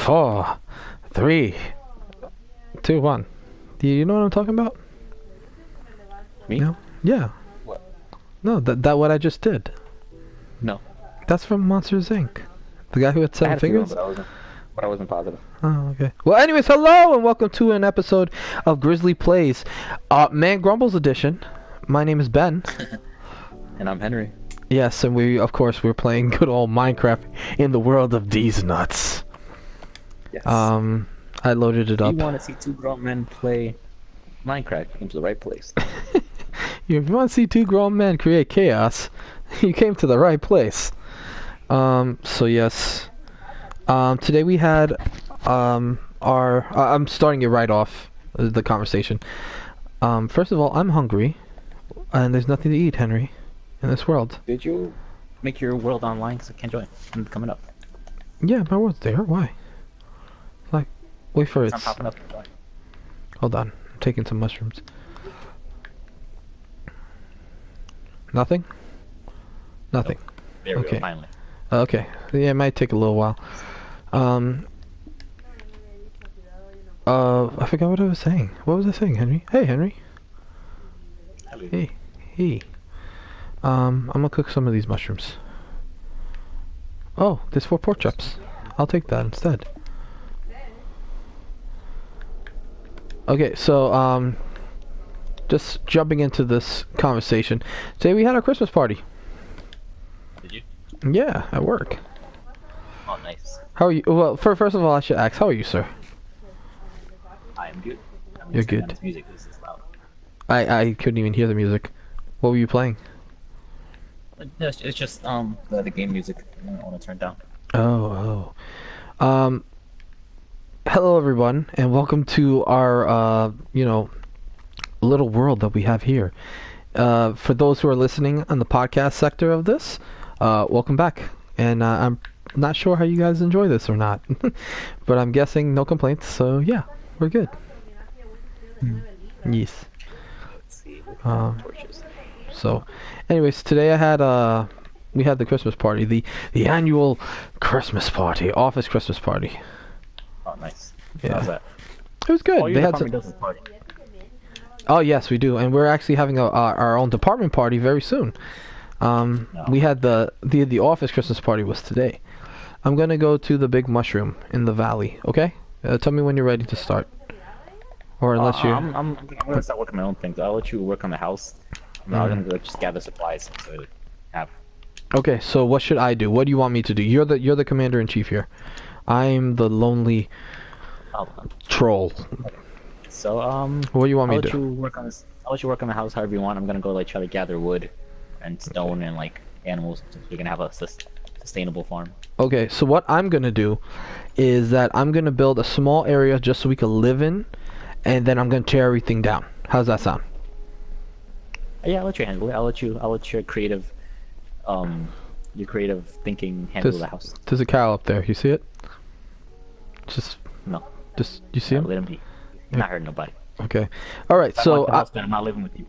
4, 3, 2, 1. Do you know what I'm talking about? Me? No? Yeah. What? No, that what I just did. No. That's from Monsters Inc. The guy who had I 7 had a feeling, fingers? but I wasn't positive. Oh, okay. Well, anyways, hello and welcome to an episode of Grizzly Plays, Man Grumbles edition. My name is Ben. And I'm Henry. Yes, and we're playing good old Minecraft in the world of these nuts. Yes. I loaded it If up. you want to see two grown men play Minecraft, you came to the right place. If you want to see two grown men create chaos, you came to the right place. So yes. Today we had I'm starting it right off the conversation. First of all, I'm hungry, and there's nothing to eat, Henry, in this world. Did you make your world online? Because I can't join. I'm coming up. Yeah, my world's there. Why? Like, wait for it. It's not popping up. Hold on, I'm taking some mushrooms. Nothing? Nothing. Nope. There we Okay. go, finally. Okay. Yeah, it might take a little while. I forgot what I was saying. What was I saying, Henry? Hey, Henry. Hey. Hey. I'm gonna cook some of these mushrooms. Oh, there's 4 pork chops. I'll take that instead. Okay, so, just jumping into this conversation. Today we had our Christmas party. Did you? Yeah, at work. Oh, nice. How are you? Well, first of all, I should ask, how are you, sir? I am good. I'm You're listening good. to this music. This is loud. I couldn't even hear the music. What were you playing? It's just the game music. I don't want to turn down. Oh. Hello everyone, and welcome to our, little world that we have here. For those who are listening on the podcast sector of this, welcome back. And I'm not sure how you guys enjoy this or not, but I'm guessing no complaints. So yeah, we're good. Yes. Let's see. Torches. So, anyways, today we had the Christmas party, the annual Christmas party, office Christmas party. Oh, nice. Yeah. How's that? It was good. Oh, your department does a party. Oh yes, we do, and we're actually having our own department party very soon. No. We had the office Christmas party was today. I'm gonna go to the big mushroom in the valley. Okay, tell me when you're ready to start. Or unless you. I'm gonna start working my own things. I'll let you work on the house. I'm gonna go just gather supplies to have. Okay, so what should I do? What do you want me to do? You're the commander in chief here. I'm the lonely troll. So What do you want me to do? I'll let you work on the house however you want. I'm gonna go try to gather wood and stone and animals so we can have a sustainable farm. Okay, so what I'm gonna do is that I'm gonna build a small area just so we can live in, and then I'm gonna tear everything down. How's that sound? Yeah, I'll let you handle it. I'll let your creative thinking handle the house. There's a cow up there. You see it? No. You see him? Let him be. He's not hurting nobody. Okay. All right. So I'm not living with you.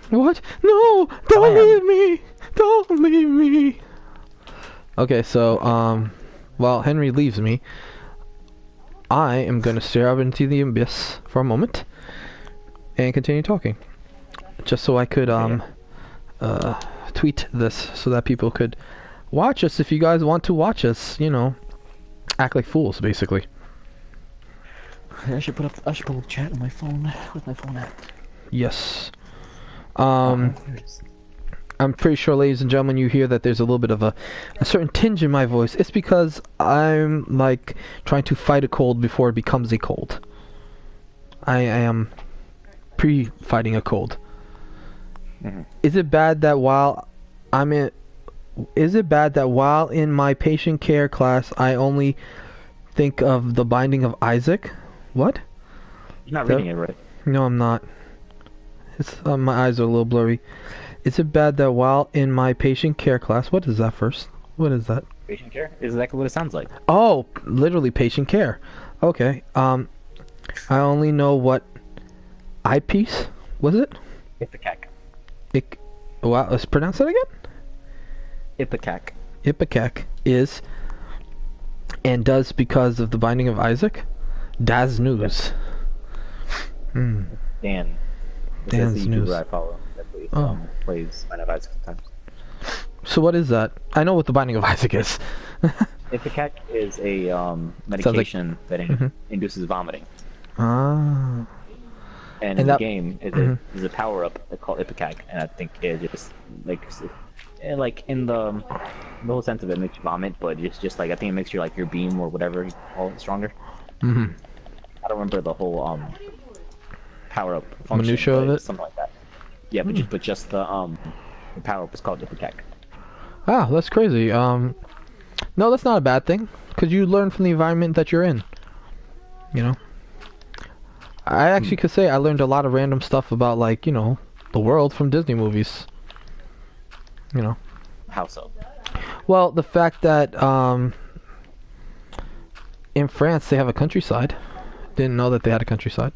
what? No! Don't leave me! Don't leave me! Okay. So while Henry leaves me, I am gonna stare up into the abyss for a moment and continue talking, just so I could tweet this so that people could watch us. If you guys want to watch us, act like fools, basically. I should put up chat on my phone with my phone app. Yes. I'm pretty sure, ladies and gentlemen, you hear that there's a little bit of a certain tinge in my voice. It's because I'm trying to fight a cold before it becomes a cold. I am pre-fighting a cold. Mm-hmm. Is it bad that while in my patient care class I only think of the Binding of Isaac? What? You're not reading it right. No, I'm not. It's my eyes are a little blurry. Is it bad that while in my patient care class, what is that first? What is that? Patient care is exactly what it sounds like. Oh, literally patient care. Okay. I only know what eyepiece was it? Ipecac. Wow, let's pronounce that again. Ipecac. Ipecac is and does because of the Binding of Isaac. Daz News. Hmm. Dan. Dan's That's the News. YouTuber I follow that plays Binding of Isaac sometimes. So what is that? I know what the Binding of Isaac is. Ipecac is a medication that induces vomiting. Ah. And in the game, there's a power up called Ipecac, and I think it just like in the whole sense of it makes you vomit, but it's just like I think it makes your beam or whatever you call it stronger. Mm-hmm. I don't remember the whole power up function. Minutia of it, something like that. Yeah, but just the power up is called Ipecac. Ah, that's crazy. No, that's not a bad thing, because you learn from the environment that you're in. You know? I actually could say I learned a lot of random stuff about, like, you know, the world from Disney movies. You know? How so? Well, the fact that, in France they have a countryside. Didn't know that they had a countryside.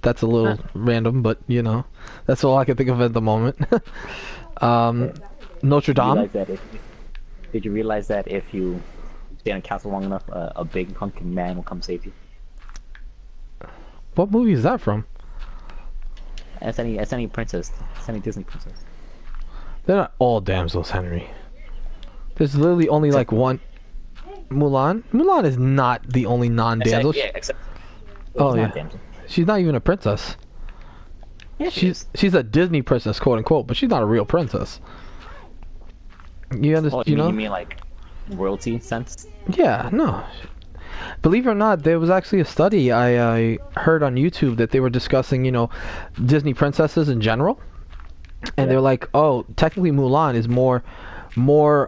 That's a little random, but, you know, that's all I can think of at the moment. Notre Dame. Did you realize that if you stay on a castle long enough, a big hunking man will come save you? What movie is that from? It's any princess. It's any Disney princess. They're not all damsels, Henry. There's literally only like one. Mulan? Mulan is not the only non-damsel. Except oh yeah. She's not even a princess. Yeah, she's a Disney princess, quote unquote, but she's not a real princess. You understand? You know? You mean like royalty sense? Yeah, no. Believe it or not, there was actually a study I heard on YouTube that they were discussing, you know, Disney princesses in general, and they're like, oh, technically Mulan is more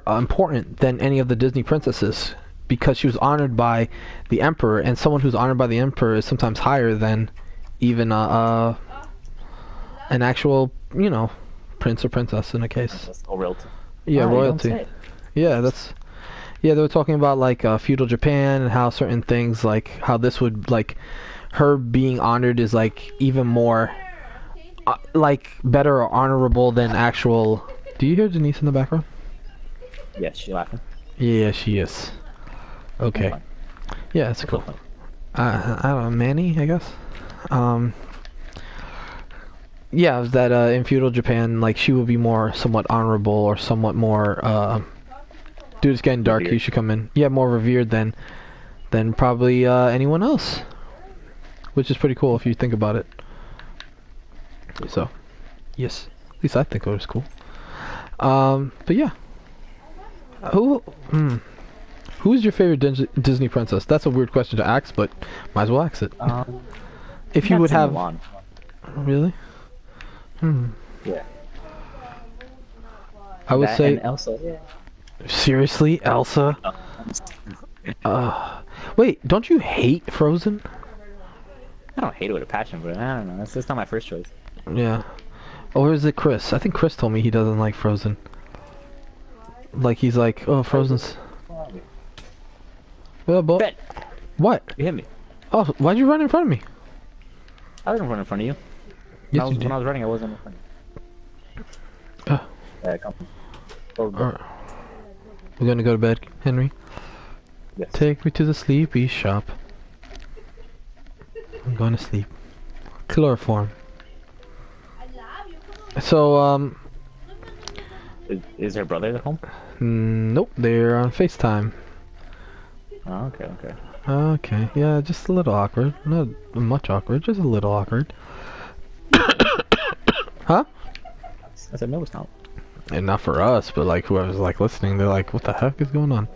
important than any of the Disney princesses because she was honored by the emperor, and someone who's honored by the emperor is sometimes higher than even an actual, you know, prince or princess in a case. That's royalty. Yeah, royalty. Yeah, that's. Yeah, they were talking about like feudal Japan and how certain things, like how this would, like, her being honored is like even more, like, better or honorable than actual. Do you hear Denise in the background? Yes, she's laughing. Yeah, she is. Okay. Yeah, it's cool. I don't know, Manny, I guess. Yeah, it was that in feudal Japan, like, she would be more somewhat honorable or somewhat more. Dude, it's getting dark. Revered. You should come in. Yeah, more revered than probably anyone else, which is pretty cool if you think about it. So, yes, at least I think it was cool. But yeah, who's your favorite Disney princess? That's a weird question to ask, but might as well ask it. If you would have, Mulan. Really? Yeah. I would say and Elsa. Yeah. Seriously, Elsa? Wait, don't you hate Frozen? I don't hate it with a passion, but I don't know. That's not my first choice. Yeah. Or is it Chris? I think Chris told me he doesn't like Frozen. Like, he's like, oh, Frozen's... Well, but... What? You hit me. Oh, why'd you run in front of me? I didn't run in front of you. Yes, when I was running, I wasn't in front of you. Come on. We're gonna go to bed, Henry. Yes. Take me to the sleepy shop. I'm going to sleep. Chloroform. So, Is her brother at home? Nope, they're on FaceTime. Oh, okay. Okay, yeah, just a little awkward. Not much awkward, just a little awkward. Huh? I said no, it's not. And not for us, but like whoever's like listening, they're like, what the heck is going on?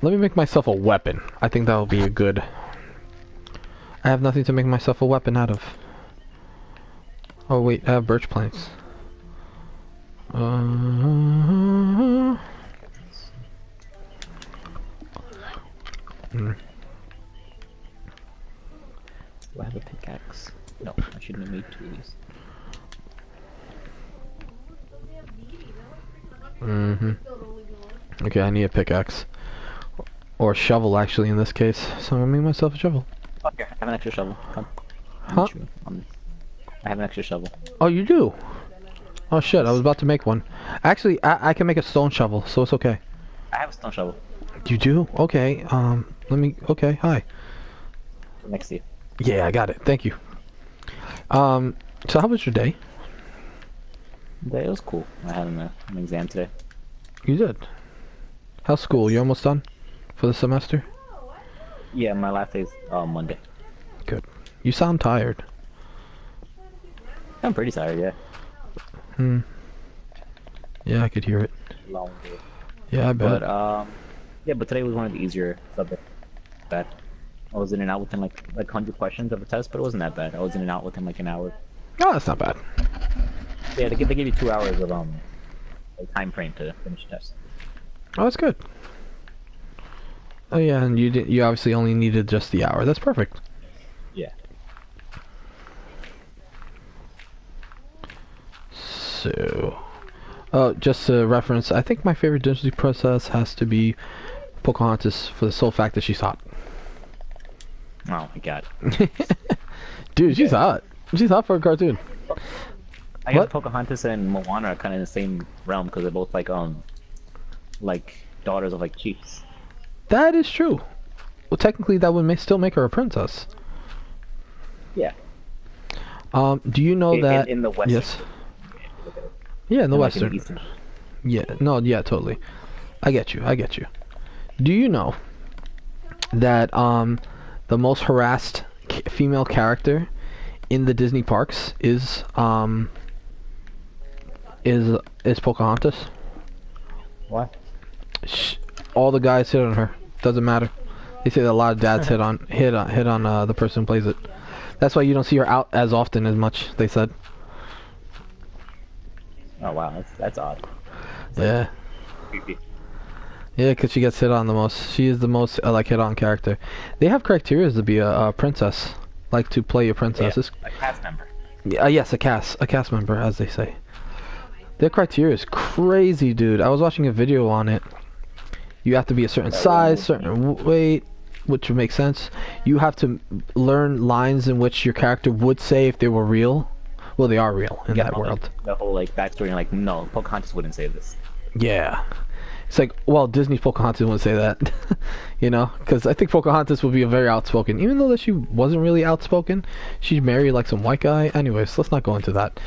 Let me make myself a weapon. I think that will be a good... I have nothing to make myself a weapon out of. Oh wait, I have birch planks. Do I have a pickaxe? No, I shouldn't have made two of these. Okay, I need a pickaxe. Or a shovel, actually, in this case. So I'm gonna make myself a shovel. Oh, here, I have an extra shovel. Come. Huh? I have an extra shovel. Oh, you do? Oh shit, I was about to make one. Actually, I can make a stone shovel, so it's okay. I have a stone shovel. You do? Okay. Let me. Okay. Hi. Next to you. Yeah, I got it. Thank you. So how was your day? It was cool. I had an exam today. You did. How's school? You almost done for the semester? Yeah, my last day's Monday. Good. You sound tired. I'm pretty tired, yeah. Yeah, I could hear it. Long day. Yeah, I bet. But yeah, but today was one of the easier subjects. Bad. I was in and out within like 100 questions of a test, but it wasn't that bad. I was in and out within like an hour. Oh, that's not bad. Yeah, they give you 2 hours of like, time frame to finish the test. Oh, that's good. Oh yeah, and you obviously only needed just the hour. That's perfect. Yeah. So, just to reference, I think my favorite Disney princess has to be Pocahontas for the sole fact that she's hot. Oh my god. Dude, she's hot. She's hot for a cartoon. I guess Pocahontas and Moana are kind of in the same realm because they're both like daughters of like chiefs. That is true. Well, technically, that would still make her a princess. Yeah. Do you know that in the Western? Yes. Yeah, in the like Western. in the Eastern. Yeah. No. Yeah. Totally. I get you. I get you. Do you know that the most harassed female character in the Disney parks is Pocahontas? What? All the guys hit on her. Doesn't matter. They say that a lot of dads hit on the person who plays it. That's why you don't see her out as often as much. They said. Oh wow, that's odd. Yeah. Creepy. Yeah, because she gets hit on the most. She is the most like hit on character. They have criteria to be a princess, like to play a princess. Yeah, a cast member. Yes, a cast member, as they say. Their criteria is crazy, dude. I was watching a video on it. You have to be a certain size, certain weight, which would make sense. You have to learn lines in which your character would say if they were real. Well, they are real in that world. The whole like backstory, and like, no, Pocahontas wouldn't say this. Yeah. It's like, well, Disney's Pocahontas wouldn't say that, you know? Because I think Pocahontas would be a very outspoken, even though that she wasn't really outspoken. She married like some white guy. Anyways, let's not go into that.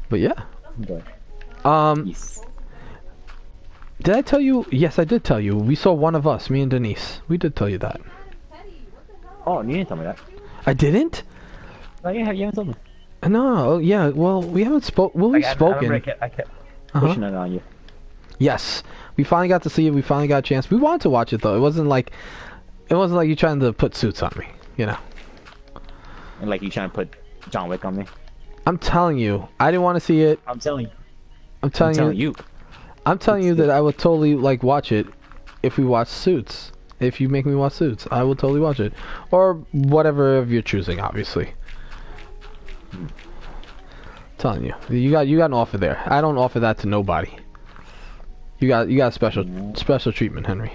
But yeah. Okay. Yes. Did I tell you? Yes, I did tell you. We saw One of Us, me and Denise. We did tell you that. Oh, you didn't tell me that. I didn't? Oh, yeah, you haven't told me. No, yeah, well, we haven't spoken. We've spoken. I kept pushing it on you. Yes, we finally got to see it. We finally got a chance. We wanted to watch it though. It wasn't like you trying to put suits on me, you know. And like you trying to put John Wick on me. I'm telling you, I didn't want to see it. I'm telling you. I'm telling you that I would totally like watch it if we watch Suits. If you make me watch Suits, I will totally watch it, or whatever of you're choosing, obviously. Telling you, you got an offer there. I don't offer that to nobody. You got special treatment, Henry.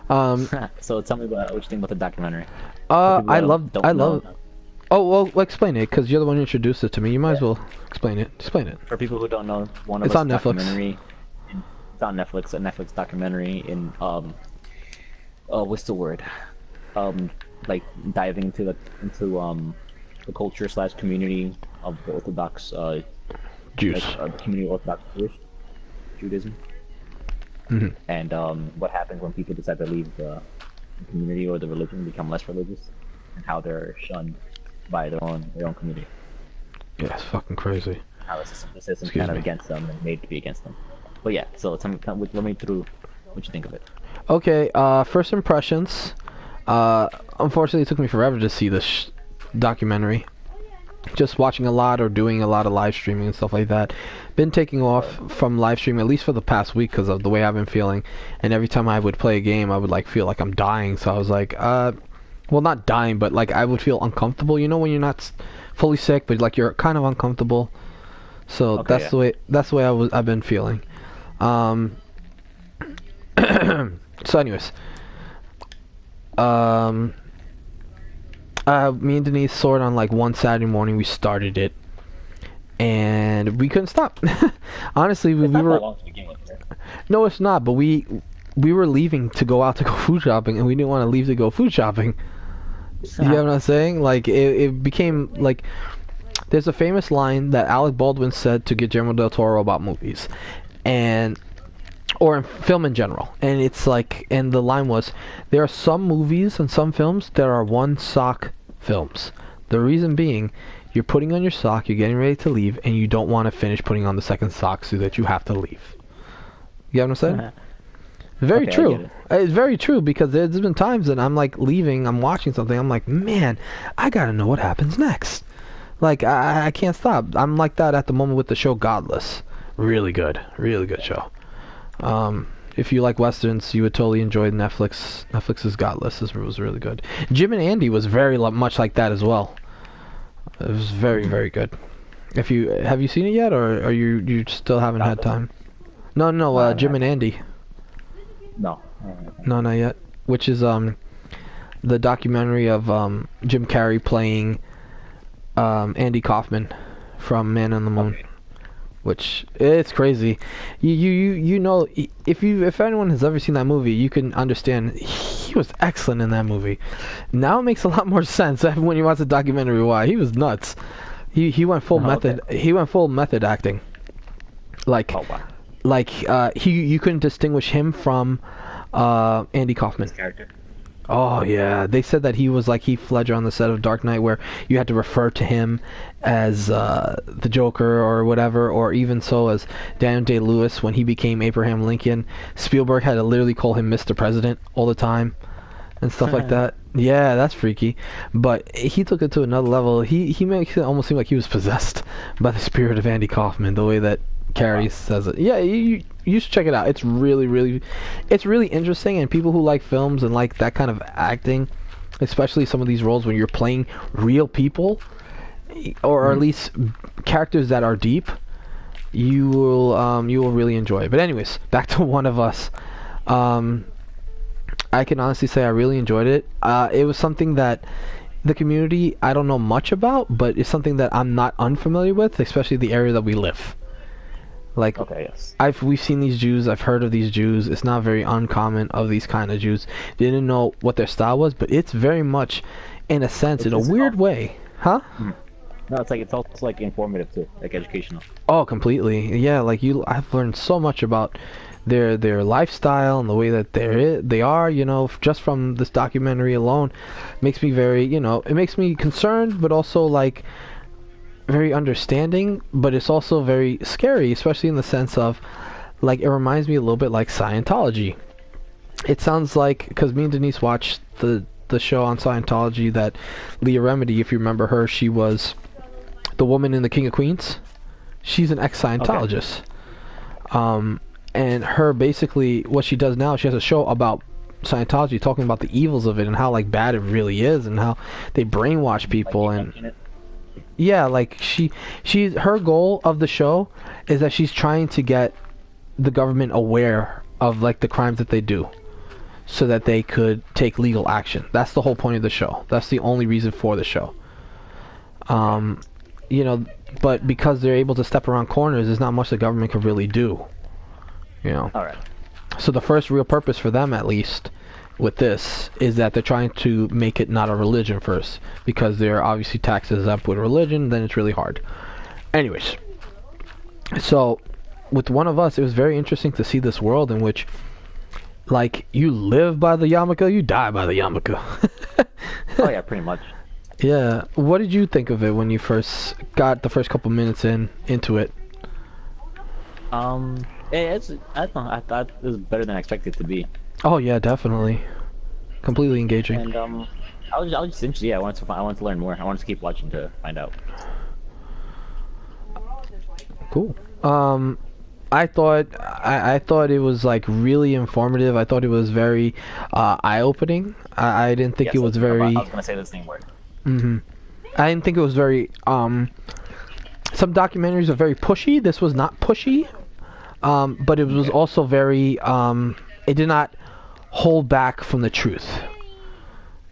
So tell me what you think about the documentary. I love. Oh well, explain it because you're the one who introduced it to me. You might as well explain it. Explain it. For people who don't know, it's on Netflix. It's on Netflix. A Netflix documentary in what's the word? Like diving into the culture / community of the Orthodox Jews. Like, community of Orthodox Jewish Judaism. Mm-hmm. And what happens when people decide to leave the community or the religion, become less religious, and how they're shunned by their own community. Yeah, it's fucking crazy. How the system's kind of against them and made to be against them. But yeah, so let me through what you think of it. Okay, first impressions. Unfortunately, it took me forever to see this documentary. Just watching a lot or doing a lot of live streaming and stuff like that. Been taking off from live streaming at least for the past week because of the way I've been feeling. And every time I would play a game, I would like feel like I'm dying. So I was like, well, not dying, but like I would feel uncomfortable. You know, when you're not fully sick, but like you're kind of uncomfortable. So okay, that's the way I've been feeling. So anyways, me and Denise saw it on like one Saturday morning. We started it, and we couldn't stop. Honestly, we not were. That long to begin with, right? No, it's not. But we were leaving to go out to go food shopping, and we didn't want to leave to go food shopping. You know what I'm saying? Like it became like. There's a famous line that Alec Baldwin said to Guillermo del Toro about movies, or in film in general. And it's like, and the line was, there are some movies and some films that are one sock films. The reason being, you're putting on your sock, you're getting ready to leave, and you don't want to finish putting on the second sock so that you have to leave. You get what I'm saying? Very true. It's very true, because there's been times that I'm like leaving, I'm watching something, I'm like, man, I gotta know what happens next. Like, I can't stop. I'm like that at the moment with the show Godless. Really good show. If you like westerns, you would totally enjoy Netflix's Godless. This was really good. Jim and Andy was very much like that as well. It was very, very good. Have you seen it yet, or are you still haven't had time? No, Jim and Andy. No. No, not yet. Which is the documentary of Jim Carrey playing Andy Kaufman from Man on the Moon. Okay. Which, it's crazy. You know, if anyone has ever seen that movie, you can understand he was excellent in that movie. Now it makes a lot more sense when you watch the documentary why he was nuts. He went full method. Okay. He went full method acting. Like, you couldn't distinguish him from Andy Kaufman. His character. Oh yeah, they said that he was like Heath Ledger on the set of Dark Knight, where you had to refer to him as the Joker or whatever, or even so as Daniel Day-Lewis when he became Abraham Lincoln. Spielberg had to literally call him Mr. President all the time and stuff like that. Yeah, that's freaky. But he took it to another level. He makes it almost seem like he was possessed by the spirit of Andy Kaufman, the way that Carrey says it. Yeah, you should check it out. It's really interesting, and people who like films and like that kind of acting, especially some of these roles when you're playing real people, or at least characters that are deep, you will really enjoy it. But anyways, back to One of Us. I can honestly say I really enjoyed it. It was something that the community I don't know much about, but it's something that I'm not unfamiliar with, especially the area that we live. Like, okay, yes. We've seen these Jews, I've heard of these Jews. It's not very uncommon of these kind of Jews. Didn't know what their style was, but it's very much, in a sense, in a weird way. Huh? No, it's also like informative too, like educational. Oh, completely. Yeah, like I've learned so much about their lifestyle and the way that they are, you know, just from this documentary alone. Makes me very, you know, it makes me concerned, but also like very understanding, but it's also very scary, especially in the sense of, like, it reminds me a little bit like Scientology. It sounds like, because me and Denise watched the show on Scientology that Leah Remedy, if you remember her, she was the woman in The King of Queens. She's an ex-Scientologist. Okay. And her, basically, what she does now, she has a show about Scientology, talking about the evils of it and how, like, bad it really is and how they brainwash people. Like, and yeah, like her goal of the show is that she's trying to get the government aware of like the crimes that they do, so that they could take legal action. That's the whole point of the show. That's the only reason for the show. You know, but because they're able to step around corners, there's not much the government can really do. You know. All right. So the first real purpose for them, at least, with this, is that they're trying to make it not a religion first, because they're obviously tax exempt with religion, then it's really hard. Anyways, so with One of Us, it was very interesting to see this world in which, like, you live by the yarmulke, you die by the yarmulke. Oh yeah, pretty much. Yeah. What did you think of it when you first got the first couple minutes into it? I thought it was better than I expected it to be. Oh yeah, definitely. Completely engaging. And I was just interested. Yeah, I wanted to learn more. I wanted to keep watching to find out. Cool. I thought it was like really informative. I thought it was very eye-opening. I didn't think it was very. I was gonna say the same word. I didn't think it was very. Some documentaries are very pushy. This was not pushy, but it was also very. It did not hold back from the truth.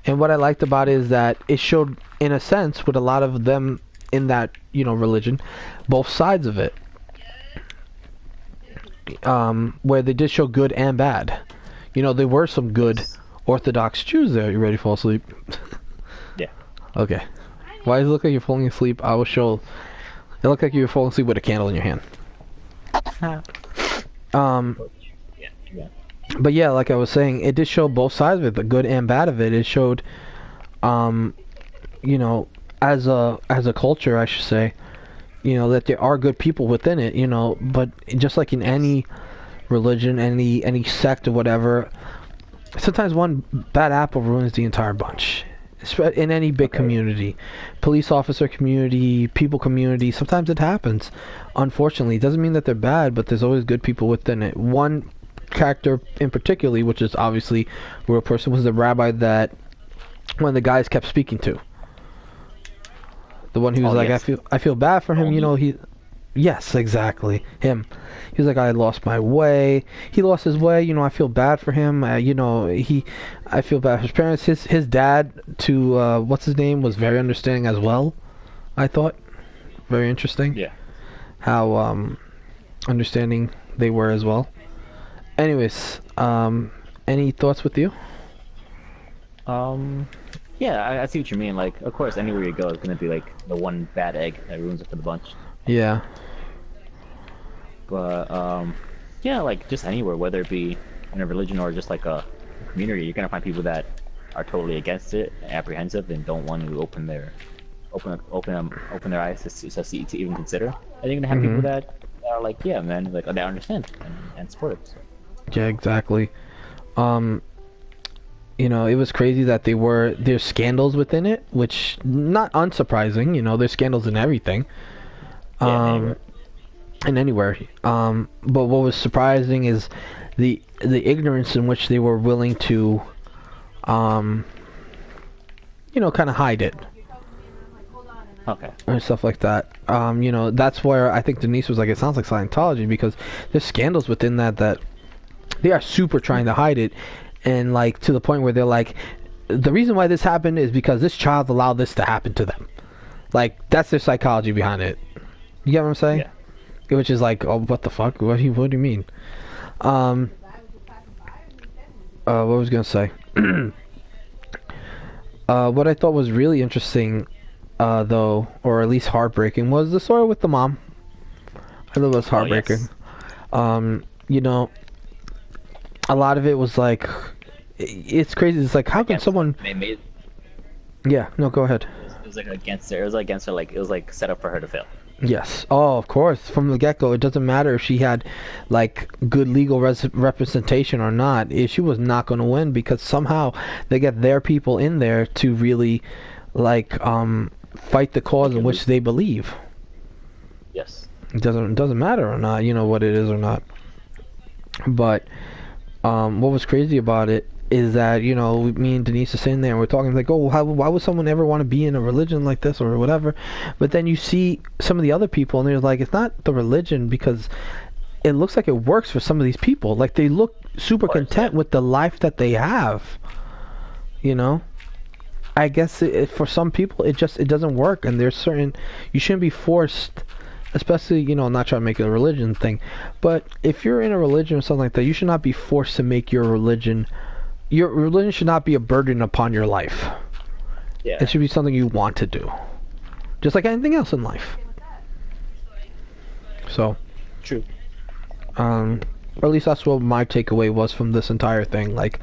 And what I liked about it is that it showed, in a sense, what a lot of them in that, religion, both sides of it. Where they did show good and bad. There were some good Orthodox Jews there. You ready to fall asleep? Yeah. Okay. Why does it look like you're falling asleep? I will show. It looked like you were falling asleep with a candle in your hand. Yeah. But yeah, like I was saying, it did show both sides of it, the good and bad of it. It showed, as a culture, I should say, that there are good people within it, but just like in any religion, any sect or whatever, sometimes one bad apple ruins the entire bunch. In any big community, police officer community, people community, sometimes it happens. Unfortunately, it doesn't mean that they're bad, but there's always good people within it. One character in particular, which is obviously a real person, was the rabbi that one of the guys kept speaking to. The one who was like, yes. I feel bad for him, Yes, exactly. Him. He was like, I lost my way. He lost his way. I feel bad for him. I feel bad for his parents. His dad, to what's his name, was very understanding as well. I thought very interesting. Yeah. How understanding they were as well. Anyways, any thoughts with you? Yeah, I see what you mean. Like, of course, anywhere you go is gonna be like the one bad egg that ruins it for the bunch. Yeah. But yeah, like just anywhere, whether it be in a religion or just like a community, you're gonna find people that are totally against it, apprehensive, and don't want to open their eyes to even consider. And you're gonna have people that are like, yeah, man, like they understand and support it. So. Yeah, exactly. It was crazy that there's scandals within it, which not unsurprising. There's scandals in everything. Anywhere. But what was surprising is the ignorance in which they were willing to, kind of hide it. Okay. And stuff like that. That's where I think Denise was like, it sounds like Scientology, because there's scandals within that they are super trying to hide it, and like to the point where they're like, the reason why this happened is because this child allowed this to happen to them. Like, that's their psychology behind it. You get what I'm saying? Yeah. Which is like, oh, what the fuck? What do you mean? What was I gonna say? What I thought was really interesting, though, or at least heartbreaking, was the story with the mom. I thought it was heartbreaking. Oh, yes. A lot of it was like, it's crazy. It's like, how can someone? Yeah. No, go ahead. It was like against her. It was against her. Like, it was like set up for her to fail. Yes. Oh, of course. From the get-go, it doesn't matter if she had like good legal representation or not. She was not going to win, because somehow they get their people in there to really like fight the cause in which they believe. Yes. It doesn't matter or not, what it is or not. But what was crazy about it is that, me and Denise are sitting there and we're talking like, oh, why would someone ever want to be in a religion like this or whatever? But then you see some of the other people and they're like, it's not the religion, because it looks like it works for some of these people. Like, they look super content with the life that they have. I guess for some people it doesn't work, and there's certain, you shouldn't be forced, especially, I'm not trying to make it a religion thing, but if you're in a religion or something like that, you should not be forced to make your religion should not be a burden upon your life. Yeah. It should be something you want to do, just like anything else in life. So true. Or at least that's what my takeaway was from this entire thing. Like,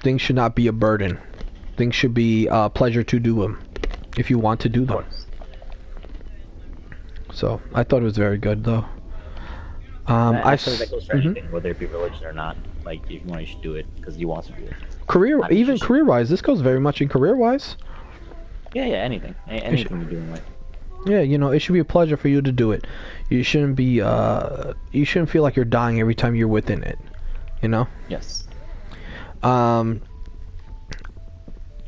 things should not be a burden. Things should be a pleasure to do them, if you want to do them. So I thought it was very good, though. I feel that goes for anything, whether it be religion or not. Like, if you want, you should do it because you want to do it. Career-wise, this goes very much in career-wise. Yeah, anything you're doing in life. Yeah, it should be a pleasure for you to do it. You shouldn't be, you shouldn't feel like you're dying every time you're within it. Yes. Well,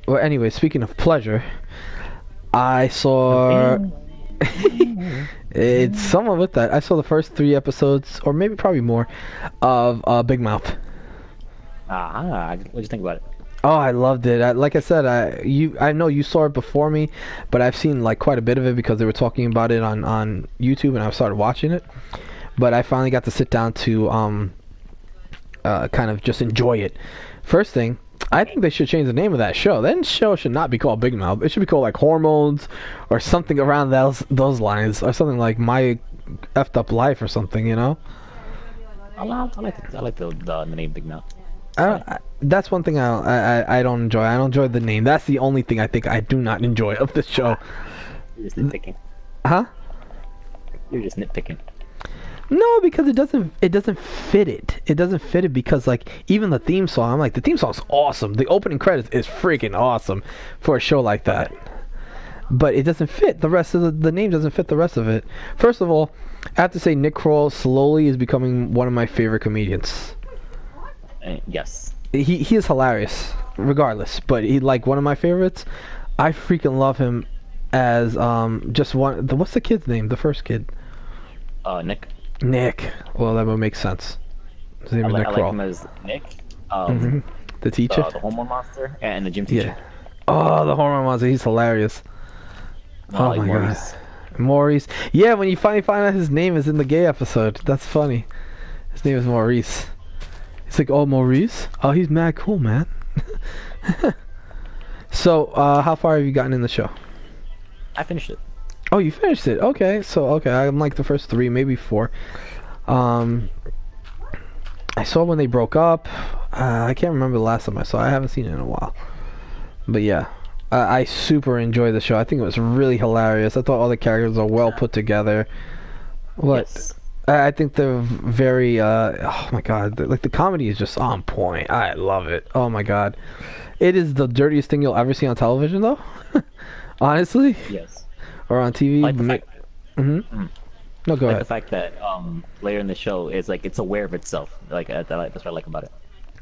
anyway, speaking of pleasure, I saw. It's somewhat with that. I saw the first 3 episodes, or maybe probably more, of Big Mouth. What'd you think about it? Oh, I loved it. Like I said, I know you saw it before me, but I've seen like quite a bit of it because they were talking about it on YouTube, and I started watching it. But I finally got to sit down to kind of just enjoy it. First thing, I think they should change the name of that show. That show should not be called Big Mouth. It should be called like Hormones or something around those lines, or something like My Effed Up Life or something. You know. I like the name Big Mouth. That's one thing I don't enjoy. I don't enjoy the name. That's the only thing I think I do not enjoy of the show. You're just nitpicking. Huh? You're just nitpicking. No, because it doesn't fit it. It doesn't fit it because like even the theme song, I'm like the theme song's awesome. The opening credits is freaking awesome for a show like that. But it doesn't fit the rest of the name doesn't fit the rest of it. First of all, I have to say Nick Kroll slowly is becoming one of my favorite comedians. Yes. He is hilarious, regardless. But he like one of my favorites. I freaking love him as just one. What's the kid's name? The first kid. Nick. Nick. Well, that would make sense. His name is Nick I Kroll. like him as Nick. The teacher. The hormone monster and the gym teacher. Yeah. Oh, the hormone monster. He's hilarious. Oh like my Maurice. god. Maurice. Yeah, when you finally find out his name is in the gay episode. That's funny. His name is Maurice. It's like, oh, Maurice? Oh, he's mad cool, man. So, how far have you gotten in the show? I finished it. Oh, you finished it. Okay, okay, I'm like the first 3, maybe 4. I saw when they broke up. I can't remember the last time I saw it. I haven't seen it in a while. But yeah, I super enjoyed the show. I think it was really hilarious. I thought all the characters are well put together. Yes. I think they're very, oh my god, like the comedy is just on point. I love it. Oh my god. It is the dirtiest thing you'll ever see on television though. Honestly. Yes. Or on TV. Like the fact, No, go ahead. the fact that later in the show is like it's aware of itself. Like that's what I like about it.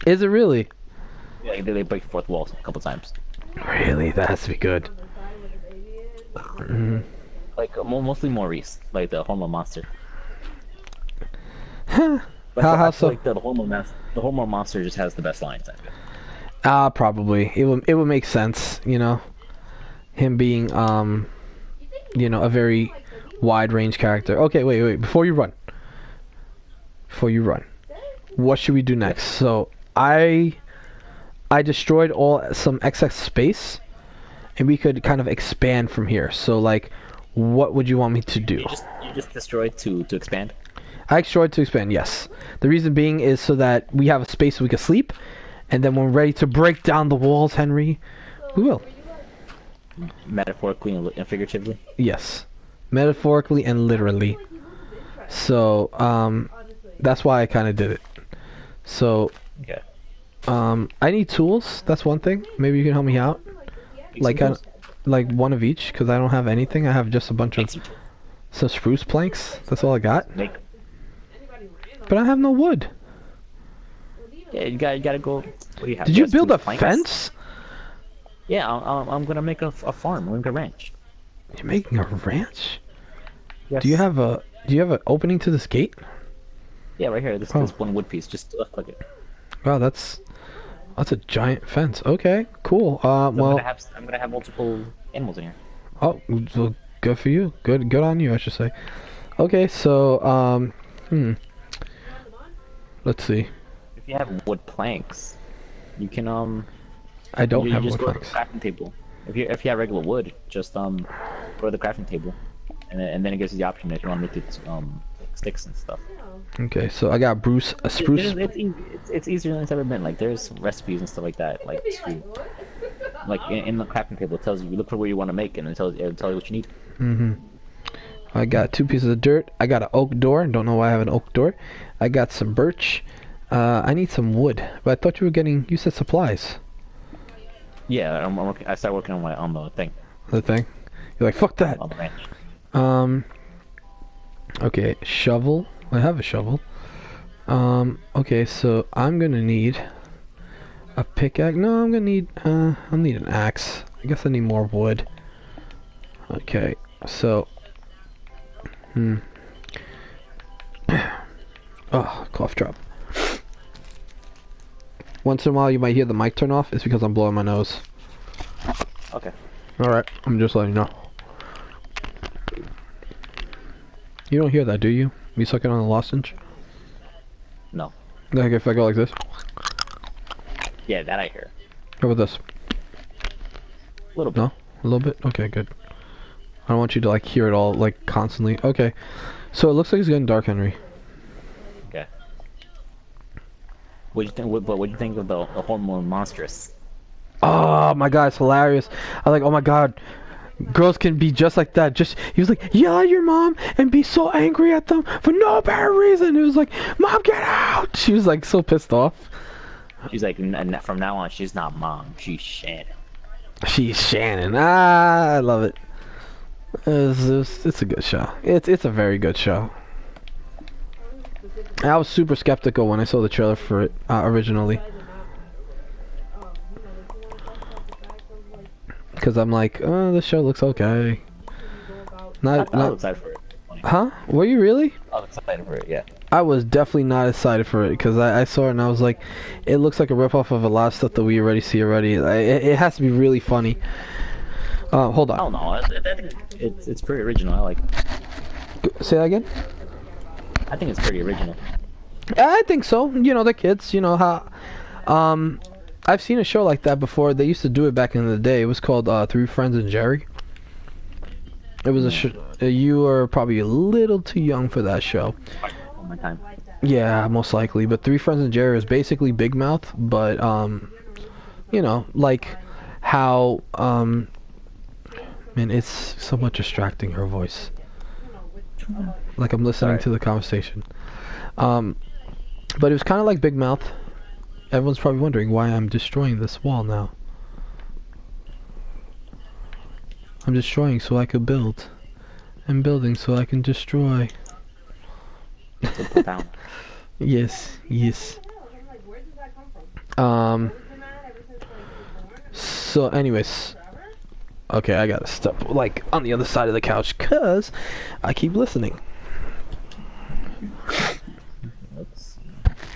Is it really? Yeah, they break the fourth wall a couple times. Really? That has to be good. Like mostly Maurice, like the hormone monster. How so? Like the hormone monster just has the best lines. I feel. Probably. It would make sense, you know. Him being you know, a very wide range character. Okay, wait. Before you run. What should we do next? So, I destroyed some excess space, and we could kind of expand from here. So, like, what would you want me to do? You just destroyed to expand? I destroyed to expand, yes. The reason being is so that we have a space so we can sleep, and then when we're ready to break down the walls, Henry, we will. Metaphorically and figuratively? Yes. Metaphorically and literally. So, that's why I kind of did it. So, okay. I need tools. That's one thing. Maybe you can help me out. Like one of each, because I don't have anything. I have just a bunch of some spruce planks. That's all I got. But I have no wood. Yeah, you gotta go. What do you have? Did you build a fence? Yeah, I'm gonna make a farm. I'm gonna make a ranch. You're making a ranch? Yes. Do you have an opening to this gate? Yeah, right here. This one wood piece. Just plug it. Wow, that's a giant fence. Okay, cool. So well, I'm gonna have multiple animals in here. Oh, well, good for you. Good on you, I should say. Okay, so let's see. If you have wood planks, you can I don't have just wood go planks. to the crafting table. If you have regular wood, just go to the crafting table, and then it gives you the option if you want to make it sticks and stuff. Okay, so I got a spruce. It's easier than it's ever been. Like there's recipes and stuff like that. Like in the crafting table, it tells you look for what you want to make, and it'll tell you what you need. I got 2 pieces of dirt. I got an oak door. Don't know why I have an oak door. I got some birch. I need some wood. But I thought you said supplies. Yeah, I started working on the thing. The thing? You're like, fuck that. On the ranch. Okay, shovel. I have a shovel. Okay, so I'm gonna need a pickaxe. No, I'm gonna need, I'll need an axe. I guess I need more wood. Okay, so, oh, cough drop. once in a while you might hear the mic turn off. It's because I'm blowing my nose. Okay. Alright, I'm just letting you know. You don't hear that, do you? You sucking on the lozenge? No. Like if I go like this? Yeah, that I hear. How about this? A little bit. No? A little bit? Okay, good. I don't want you to like hear it all like constantly. Okay. So it looks like it's getting dark, Henry. Okay. What do you think? What do you think of the hormone monstrous? Oh my god, it's hilarious. I like, oh my god. Girls can be just like that. Just he was like, yell at your mom and be so angry at them for no apparent reason. It was like, Mom, get out! She was like so pissed off. She's like, from now on, she's not Mom. She's Shannon. She's Shannon. Ah, I love it. It's a good show. It's a very good show. I was super skeptical when I saw the trailer for it originally. Because I'm like, oh, this show looks okay. I was excited for it. Huh? Were you really? I was excited for it, yeah. I was definitely not excited for it because I saw it and I was like, it looks like a ripoff of a lot of stuff that we already see already. It has to be really funny. Hold on. I don't know. It's pretty original. I like it. Say that again? I think it's pretty original. I think so. You know, the kids, you know how... I've seen a show like that before. They used to do it back in the day. It was called Three Friends and Jerry. It was you were probably a little too young for that show. My time. Yeah, most likely. But Three Friends and Jerry is basically Big Mouth, but you know, like how man, it's somewhat distracting, her voice. Like I'm listening to the conversation. But it was kind of like Big Mouth. Everyone's probably wondering why I'm destroying this wall now. I'm destroying so I could build. I'm building so I can destroy. Yes, yes. So anyways. Okay, I gotta step like on the other side of the couch cause I keep listening.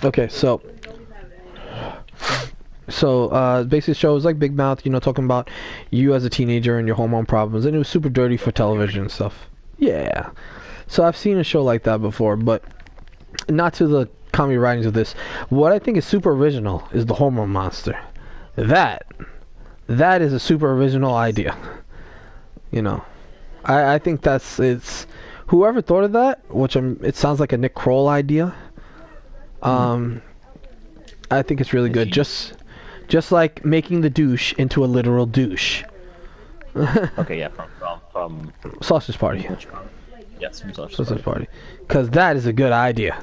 Okay, so basically the show was like Big Mouth, you know, talking about you as a teenager and your hormone problems, and it was super dirty for television and stuff. Yeah. So I've seen a show like that before, but not to the comedy writings of this. What I think is super original is the hormone monster. That is a super original idea. You know. I think it's whoever thought of that, which it sounds like a Nick Kroll idea. I think it's really good. Just like making the douche into a literal douche. Okay, yeah, from Sausage Party. Yes, from Sausage Party. Because that is a good idea.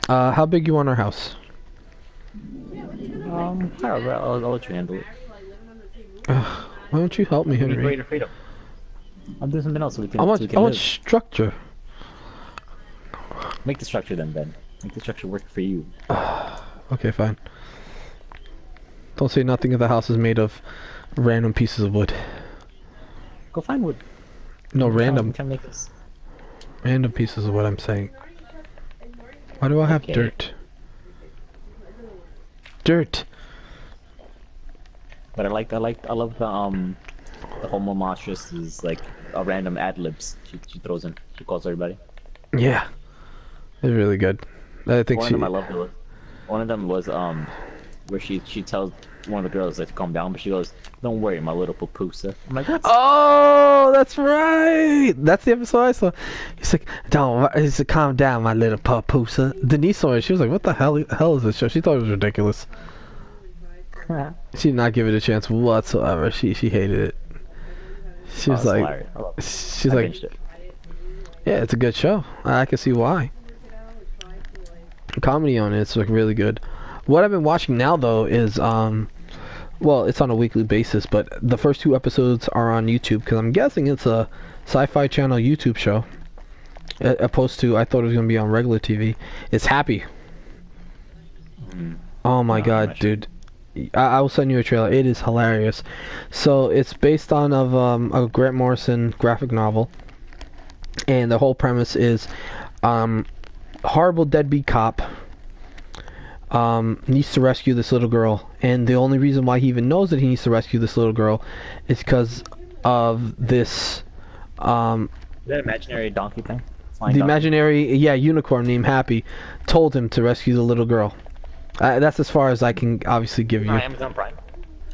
How big you want our house? I'll let you handle it. Why don't you help me, Henry? Greater freedom. I'll do something else so we can. I want structure. Make the structure then, Ben. Make the structure work for you. Okay, fine. Don't say nothing if the house is made of random pieces of wood. Go find wood. No, random. Can make this. Random pieces of wood, I'm saying. Why do I have dirt? Dirt. But I love the homo monstrous is like a random ad libs she throws in. She calls everybody. Yeah, it's really good. I think one of them I loved it. One of them was where she tells one of the girls like to calm down, but she goes, "Don't worry, my little papusa." I'm like, what? Oh, that's right. That's the episode I saw. He's like, "Don't," he's like, "Calm down, my little papusa." Denise saw it. She was like, "What the hell is this show?" She thought it was ridiculous. She did not give it a chance whatsoever. She hated it. She was like, she's like, yeah, it's a good show. I can see why. Comedy on it's like really good. What I've been watching now though is well, it's on a weekly basis, but the first 2 episodes are on YouTube because I'm guessing it's a Sci-Fi Channel YouTube show, opposed to I thought it was gonna be on regular TV. It's Happy. Oh my god, dude. I will send you a trailer. It is hilarious. So it's based on a Grant Morrison graphic novel, and the whole premise is horrible deadbeat cop needs to rescue this little girl, and the only reason why he even knows that he needs to rescue this little girl is because of this. That imaginary donkey thing. The imaginary, unicorn named Happy told him to rescue the little girl. That's as far as I can obviously give you. Amazon Prime.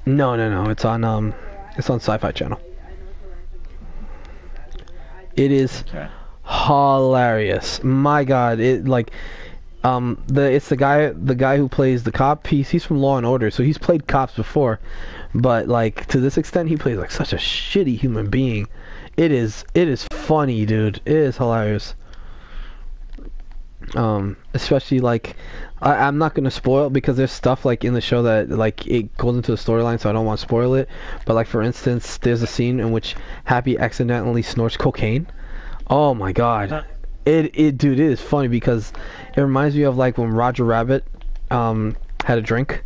No. It's on Sci-Fi Channel. It is hilarious. My God, it's the guy who plays the cop. He's from Law and Order, so he's played cops before, but like to this extent, he plays like such a shitty human being. It is funny, dude. It is hilarious. Especially like, I'm not gonna spoil it because there's stuff like in the show that like it goes into the storyline, so I don't want to spoil it. But like for instance, there's a scene in which Happy accidentally snorts cocaine. Oh my God, dude, it is funny because it reminds me of like when Roger Rabbit had a drink.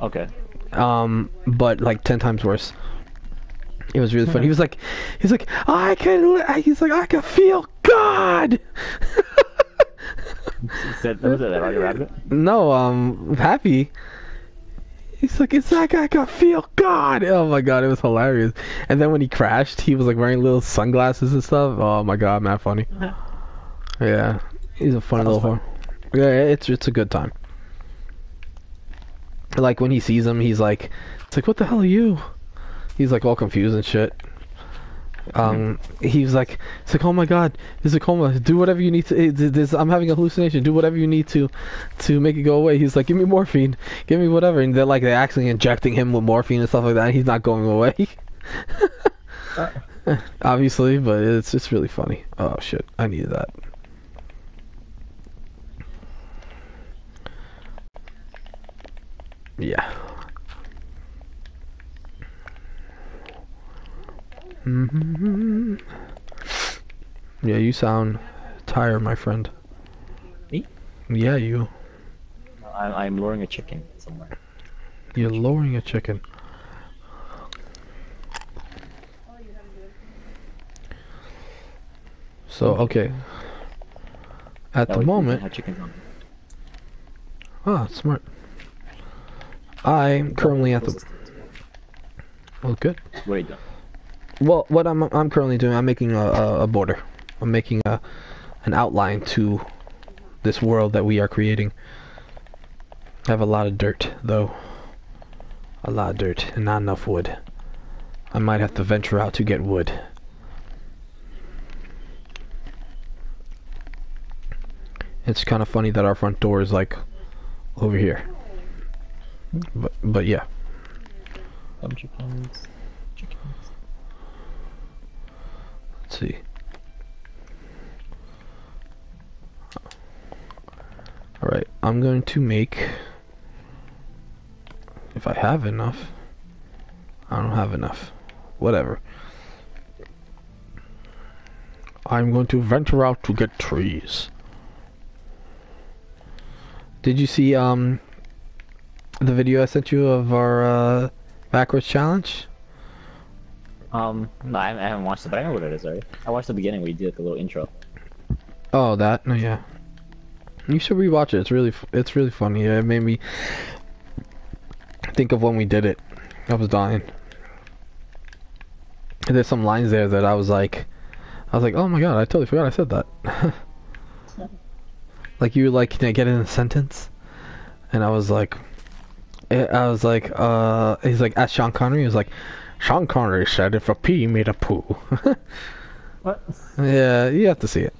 Okay. But like 10 times worse. It was really funny. He's like, I can feel God. Was that Roger Rabbit? No, Happy. He's like, it's like I can feel God. Oh my God, it was hilarious. And then when he crashed, he was like wearing little sunglasses and stuff. Oh my God, man, funny. Yeah, he's a funny little horror. Yeah, it's a good time. Like when he sees him, he's like, it's like, what the hell are you? He's like all confused and shit. He's like, it's like, oh my God, it's a coma. Do whatever you need to. I'm having a hallucination. Do whatever you need to make it go away. He's like, give me morphine, give me whatever. And they're actually injecting him with morphine and stuff like that. And he's not going away. Obviously, but it's just really funny. Oh shit, I needed that. Yeah. Yeah, you sound tired, my friend. Me? Yeah, you. I'm luring a chicken somewhere. You're lowering a chicken. So, okay. At the moment... Ah, smart. I'm currently at the... Oh, good. What are you doing? Well, what I'm currently doing, I'm making a border. I'm making an outline to this world that we are creating. I have a lot of dirt, though. A lot of dirt, and not enough wood. I might have to venture out to get wood. It's kind of funny that our front door is like over here. But yeah. Chickens. Let's see. Alright, I'm going to make... If I have enough. I don't have enough. Whatever. I'm going to venture out to get trees. Did you see the video I sent you of our backwards challenge? No, I haven't watched it, but I know what it is already. I watched the beginning where you did like a little intro. Oh, that? No, yeah. You should rewatch it. It's really funny. It made me think of when we did it. I was dying. And there's some lines there that I was like, oh my God, I totally forgot I said that. Like you were like, can I get in a sentence? And I was like, he's like, ask Sean Connery. He was like, Sean Connery said if a pea made a poo. What? Yeah, you have to see it.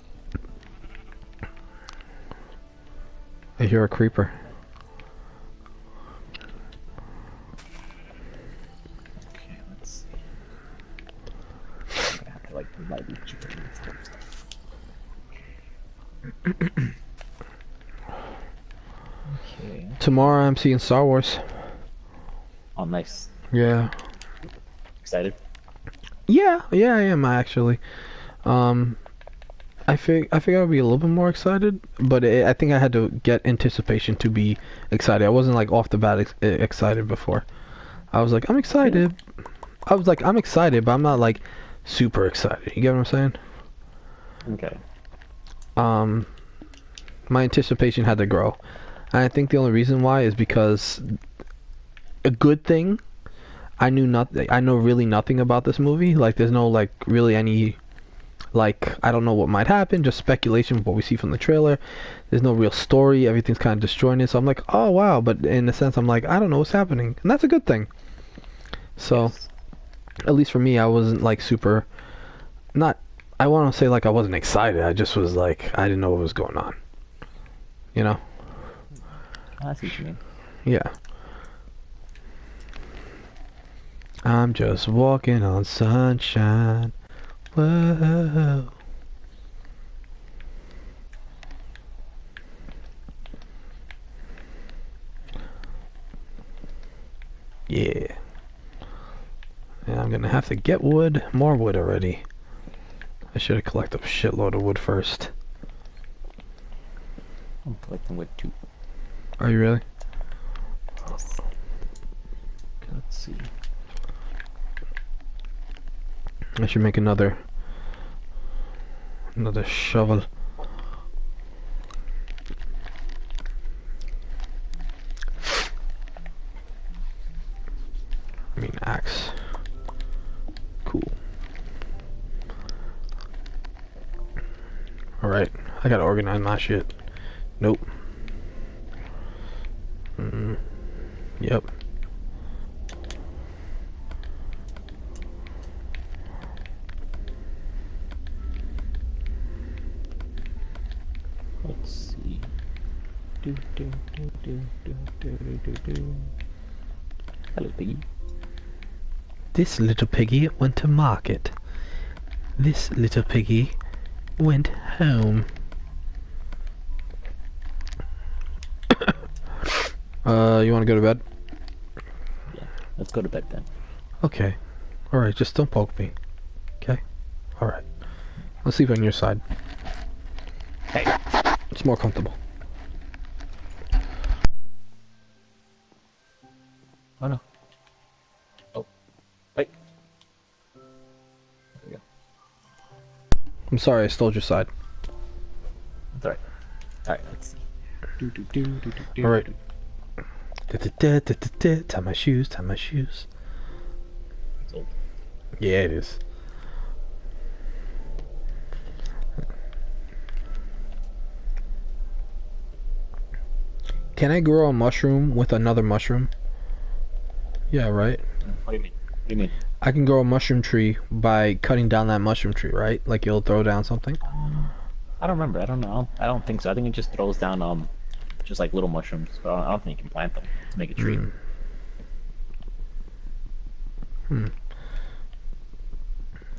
I hear a creeper. Okay, let's see. I'm gonna have to like invite these chickens and stuff. Okay. Tomorrow I'm seeing Star Wars. Oh, nice. Yeah. Excited? Yeah, I am actually. I think I'd be a little bit more excited, but I think I had to get anticipation to be excited. I wasn't like off the bat excited before. I was like, I'm excited. I was like, I'm excited, but I'm not like super excited. You get what I'm saying? Okay. My anticipation had to grow And I think the only reason why is because a good thing. I know really nothing about this movie. Like, there's no like really any. Like, I don't know what might happen, just speculation of what we see from the trailer. There's no real story, everything's kind of disjointed, so I'm like, oh wow, but in a sense I'm like, I don't know what's happening, and that's a good thing. So, yes. At least for me, I wasn't like super, I want to say like I wasn't excited, I just was like, I didn't know what was going on. You know? I see what you mean. Yeah. I'm just walking on sunshine. Whoa. Yeah. And I'm gonna have to get wood, more wood already. I should have collected a shitload of wood first. I'm collecting wood too. Are you really? Yes. Let's see. I should make another shovel. I mean axe. Cool. Alright, I gotta organize my shit. Nope. Yep. Let's see. Hello, piggy. This little piggy went to market. This little piggy went home. You want to go to bed? Yeah, let's go to bed then. Okay. Alright, just don't poke me. Okay? Alright. I'll sleep on your side. Hey. It's more comfortable. Oh no. Oh. Wait. There we go. I'm sorry I stole your side. That's alright. Alright, let's see. Alright. Tie my shoes, tie my shoes. It's old. Yeah, it is. Can I grow a mushroom with another mushroom? Yeah, right? What do you mean? What do you mean? I can grow a mushroom tree by cutting down that mushroom tree, right? Like you'll throw down something? I don't remember. I don't know. I don't think so. I think it just throws down just like little mushrooms. But I don't think you can plant them to make a tree.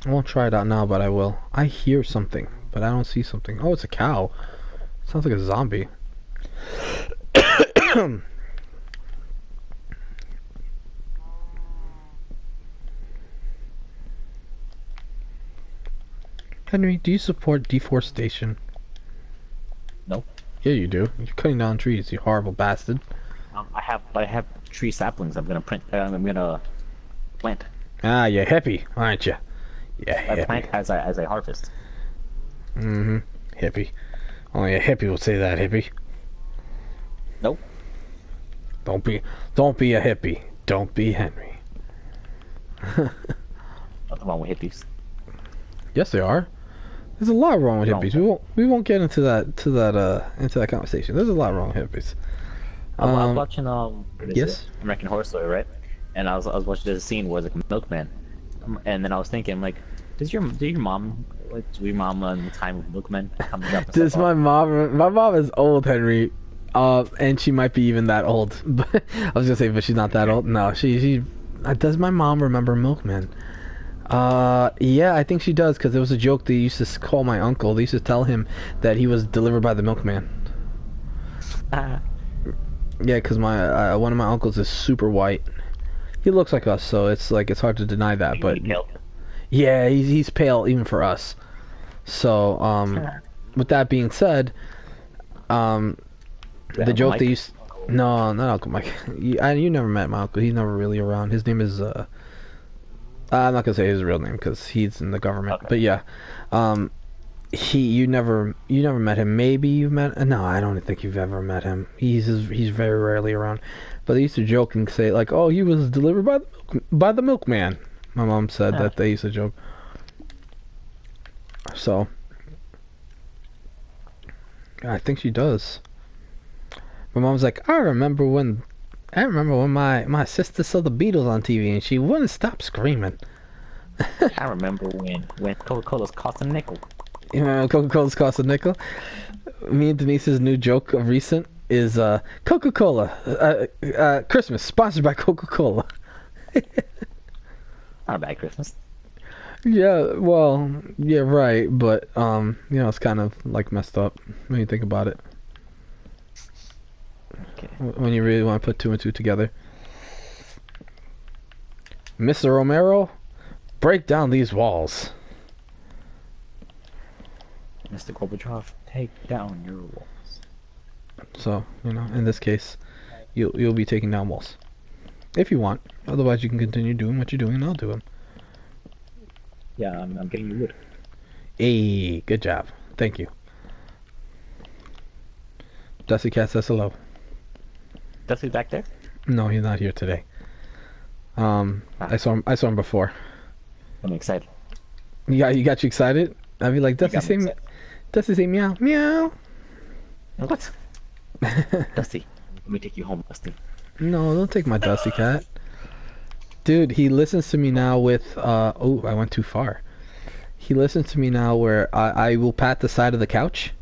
I won't try it out now, but I will. I hear something, but I don't see something. Oh, it's a cow. Sounds like a zombie. Henry, do you support deforestation? No. Yeah, you do. You're cutting down trees, you horrible bastard. I have tree saplings. I'm gonna plant. Ah, you're hippie, aren't you? Yeah, I hippie. plant as I harvest. Mm-hmm. Hippie. Only a hippie would say that, hippie. Nope. Don't be a hippie. Don't be Henry. Nothing wrong with hippies. Yes, they are. There's a lot wrong with hippies. We won't get into that conversation. There's a lot wrong with hippies. I was watching yes, American Horror Story, right? And I was watching this scene where there's like a milkman, and then I was thinking like, did your mom on the time of milkmen coming up? Does my mom is old, Henry, and she might be even that old. But I was gonna say, but she's not that old. No, she does my mom remember milkmen? Yeah, I think she does, because there was a joke they used to call my uncle. They used to tell him that he was delivered by the milkman. Yeah, because my one of my uncles is super white. He looks like us, so it's hard to deny that. But yeah, he's pale even for us. So with that being said, the joke Mike? They used. No, not Uncle Mike. You never met my uncle. He's never really around. His name is I'm not gonna say his real name because he's in the government. Okay. But yeah, you never met him. Maybe you've met. No, I don't think you've ever met him. He's very rarely around. But they used to joke and say like, "Oh, he was delivered by the milkman." My mom said that they used to joke. So, I think she does. My mom's like, I remember when my sister saw the Beatles on TV and she wouldn't stop screaming. I remember when Coca-Cola's cost a nickel. You remember Coca-Cola's cost a nickel? Me and Denise's new joke of recent is Coca-Cola Christmas sponsored by Coca-Cola. Not a bad Christmas. Yeah, well, yeah, right, but it's kind of like messed up when you think about it. Okay. When you really want to put two and two together. Mr. Romero, break down these walls. Mr. Gorbachev, take down your walls. So, in this case, you'll be taking down walls. If you want. Otherwise, you can continue doing what you're doing and I'll do them. Yeah, I'm getting you wood. Hey, good job. Thank you. Dusty Cat says hello. Dusty's back there? No, he's not here today. I saw him before. I'm excited. You got you excited? I'd be like, Dusty say meow meow. What? Dusty, let me take you home, Dusty. No, don't take my Dusty Cat. Dude, he listens to me now with I went too far. He listens to me now where I will pat the side of the couch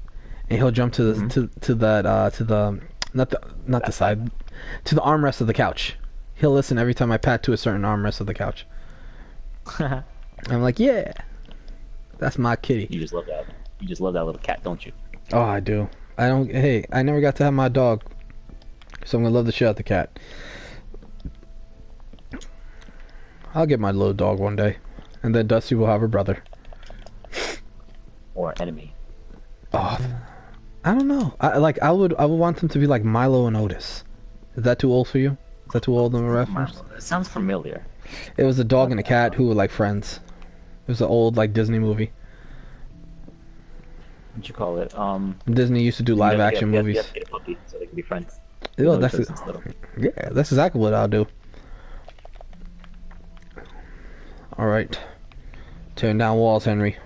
and he'll jump to the to the not the side, to the armrest of the couch. He'll listen every time I pat to a certain armrest of the couch. I'm like, yeah, that's my kitty. You just love that. You just love that little cat, don't you? Oh, I do. Hey, I never got to have my dog, so I'm gonna love the shit out the cat. I'll get my little dog one day, and then Dusty will have her brother. Or enemy. Oh, I don't know. I would want them to be like Milo and Otis. Is that too old for you? Is that too old of a reference? It sounds familiar. It was a dog and a cat who were like friends. It was an old like Disney movie. What'd you call it? Disney used to do live action movies. You have to get a puppy so they can be friends. Yeah, that's exactly what I'll do. Alright. Tearing down walls, Henry.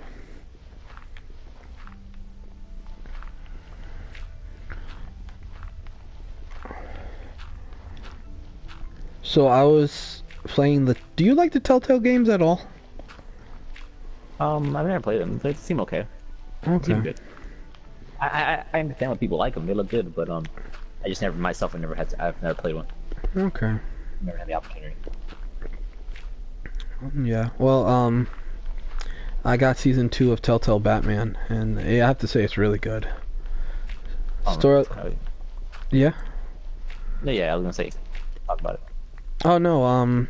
So I was playing the... Do you like the Telltale games at all? I've never played them. They seem okay. Okay. Seem good. I understand why people like them. They look good, but I just never myself. I've never played one. Okay. Never had the opportunity. Yeah. Well, I got season 2 of Telltale Batman, and I have to say it's really good. Story. Yeah. Yeah, I was gonna say, talk about it. Oh no.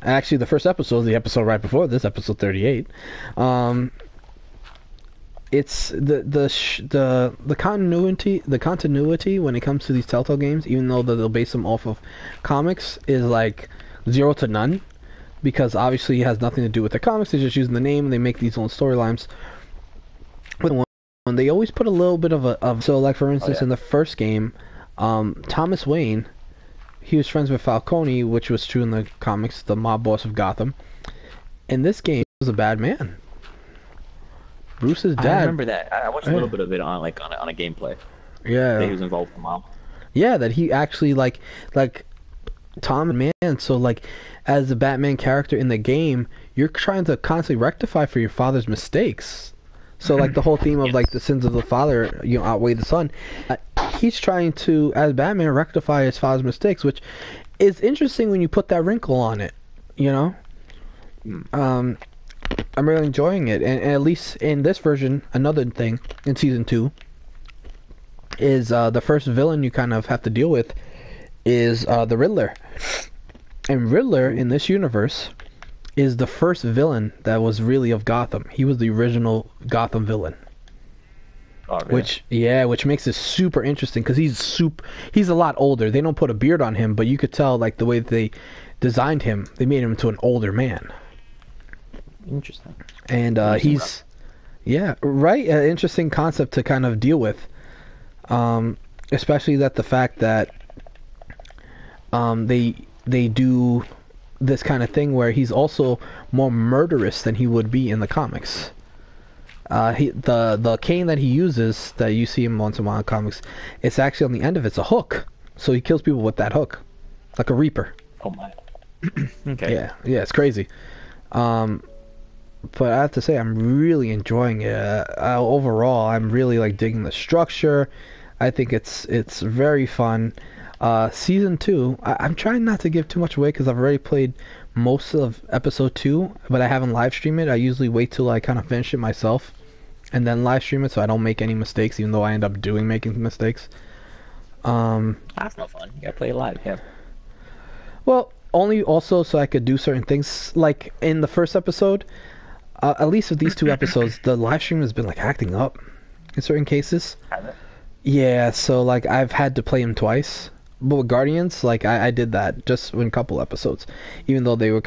Actually, the first episode is the episode right before this, episode 38. It's the continuity when it comes to these Telltale games, even though they'll base them off of comics, is like 0 to none, because obviously it has nothing to do with the comics. They're just using the name and they make these own storylines. But when they always put a little bit of so, like for instance, in the first game, Thomas Wayne, he was friends with Falcone, which was true in the comics, the mob boss of Gotham. In this game, he was a bad man. Bruce's dad. I remember that. I watched a little bit of it on a gameplay. Yeah. That he was involved with the mob. Yeah, that he actually like Tom and Man. So like, as the Batman character in the game, you're trying to constantly rectify for your father's mistakes. So like the whole theme of like the sins of the father, outweigh the son. He's trying to, as Batman, rectify his father's mistakes, which is interesting when you put that wrinkle on it. I'm really enjoying it, and at least in this version, another thing in season 2 is the first villain you kind of have to deal with is the Riddler. And Riddler in this universe is the first villain that was really of Gotham. He was the original Gotham villain. Oh, really? Which makes it super interesting because he's a lot older. They don't put a beard on him, but you could tell like the way that they designed him, they made him into an older man. Interesting. And he's, yeah, right. Interesting concept to kind of deal with, especially that the fact that they do this kind of thing where he's also more murderous than he would be in the comics. The cane that he uses, that you see him once in a while in comics, it's actually on the end of it's a hook, so he kills people with that hook, like a reaper. Oh my. Okay. Yeah, it's crazy. But I have to say, I'm really enjoying it. Overall, I'm really like digging the structure. I think it's very fun. Season 2, I'm trying not to give too much away because I've already played most of episode 2, but I haven't live streamed it. I usually wait till I kind of finish it myself and then live stream it so I don't make any mistakes, even though I end up making mistakes. That's no fun. You gotta play it live, yeah. Well, only also so I could do certain things. Like in the first episode, at least with these 2 episodes, the live stream has been like acting up in certain cases. Has it? Yeah, so like I've had to play him twice. But with Guardians, like I did that just in a couple episodes, even though they were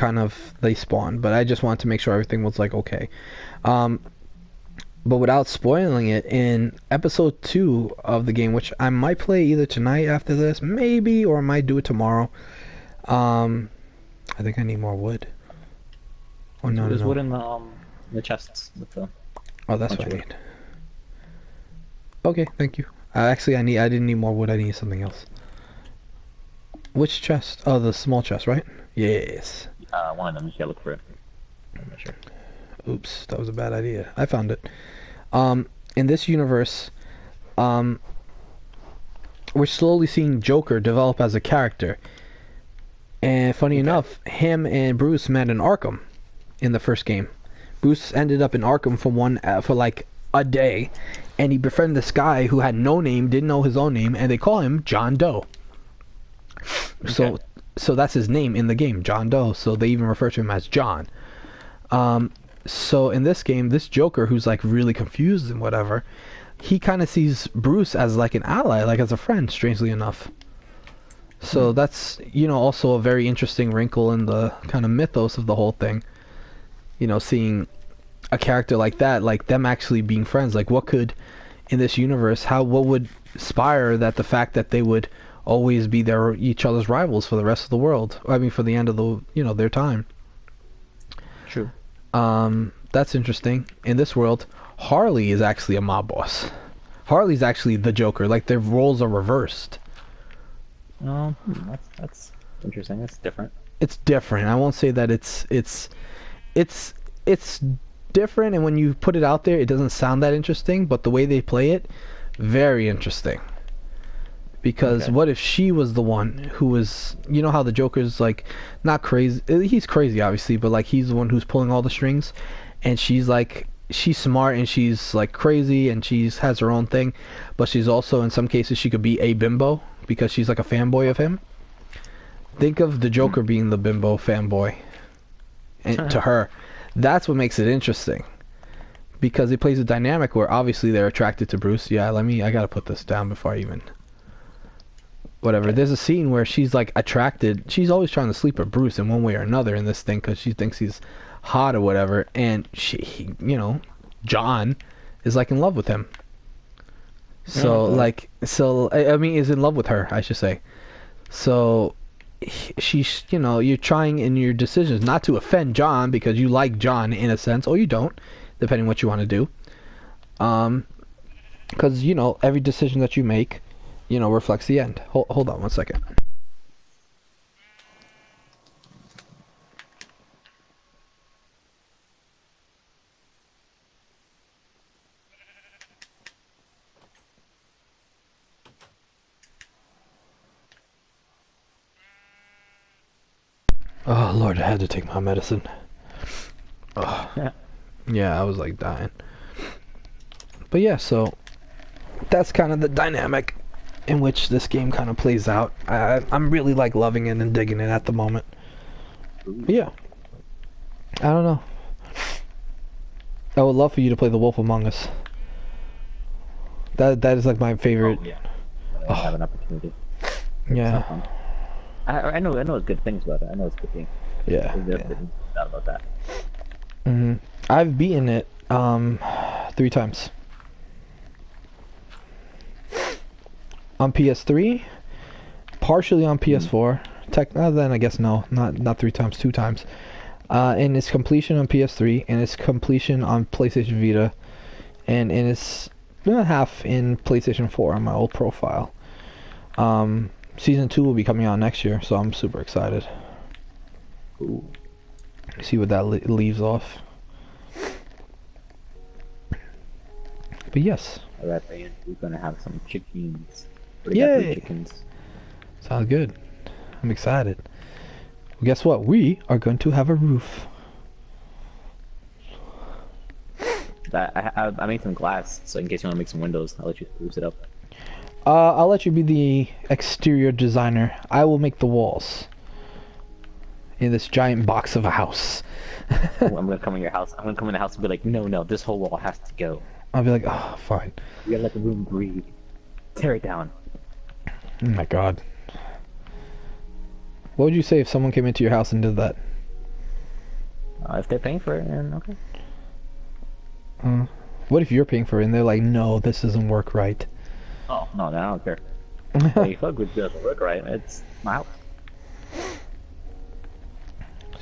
they spawned. But I just wanted to make sure everything was like okay. But without spoiling it, in episode 2 of the game, which I might play either tonight after this, maybe, or I might do it tomorrow. I think I need more wood. Oh no, There's wood in the chests with the. Oh, that's what I need. Okay, thank you. Actually, I didn't need more wood. I need something else. Which chest? Oh, the small chest, right? Yes. One of them. You gotta look for it. I'm not sure. Oops, that was a bad idea. I found it. In this universe, we're slowly seeing Joker develop as a character. And funny enough, him and Bruce met in Arkham in the first game. Bruce ended up in Arkham for like a day, and he befriended this guy who had no name, didn't know his own name, and they call him John Doe. Okay. So that's his name in the game, John Doe. So they even refer to him as John. So in this game, this Joker who's like really confused and whatever, he kind of sees Bruce as like an ally, like as a friend, strangely enough. So that's, also a very interesting wrinkle in the kind of mythos of the whole thing. Seeing a character like that, like them actually being friends, like what could, in this universe, what would inspire that the fact that they would always be each other's rivals for the rest of the world. I mean, for the end of their time. True. That's interesting. In this world, Harley is actually a mob boss. Harley's actually the Joker. Like their roles are reversed. Oh, that's interesting. That's different. It's different. I won't say that it's different, and when you put it out there, it doesn't sound that interesting. But the way they play it, very interesting. Because what if she was the one who was, how the Joker's like not crazy, he's crazy obviously, but like he's the one who's pulling all the strings, and she's smart and she's like crazy and has her own thing, but she's also, in some cases, she could be a bimbo because she's like a fanboy of him. Think of the Joker being the bimbo fanboy, and to her, that's what makes it interesting, because it plays a dynamic where obviously they're attracted to Bruce. Yeah, I gotta put this down before I even. Whatever. Okay. There's a scene where she's like attracted. She's always trying to sleep with Bruce in one way or another in this thing because she thinks he's hot or whatever. And John is like in love with him. So I mean, is in love with her, I should say. So she's, you're trying in your decisions not to offend John because you like John in a sense, or you don't, depending what you want to do. Because every decision that you make, reflects the end. Hold on one second. Oh Lord, I had to take my medicine. Oh. Yeah, I was like dying. But yeah, so that's kind of the dynamic in which this game kind of plays out. I'm really like loving it and digging it at the moment. But yeah, I don't know. I would love for you to play The Wolf Among Us. That is like my favorite. Oh, yeah. I have an opportunity. Yeah. I know it's good things about it. I know it's good things. Yeah. There's no doubt about that. I've beaten it 3 times on PS3, partially on PS4. Then I guess no, not 3 times, 2 times. And its completion on PS3, and its completion on PlayStation Vita, and in its half in PlayStation 4 on my old profile. Season 2 will be coming out next year, so I'm super excited. Ooh. See what that leaves off. But yes. Alright, we're gonna have some chickens. Yay! Chickens. Sounds good. I'm excited. Well, guess what? We are going to have a roof. I made some glass, so in case you want to make some windows, I'll let you spruce it up. I'll let you be the exterior designer. I will make the walls. In this giant box of a house. I'm gonna come in your house. I'm gonna come in the house and be like, no, this whole wall has to go. I'll be like, oh, fine. You gotta let the room breathe. Tear it down. Oh my god. What would you say if someone came into your house and did that? If they're paying for it, then okay. What if you're paying for it and they're like, no, this doesn't work right? Oh, no, then I don't care. Hey, fuck with it doesn't work right. It's my house.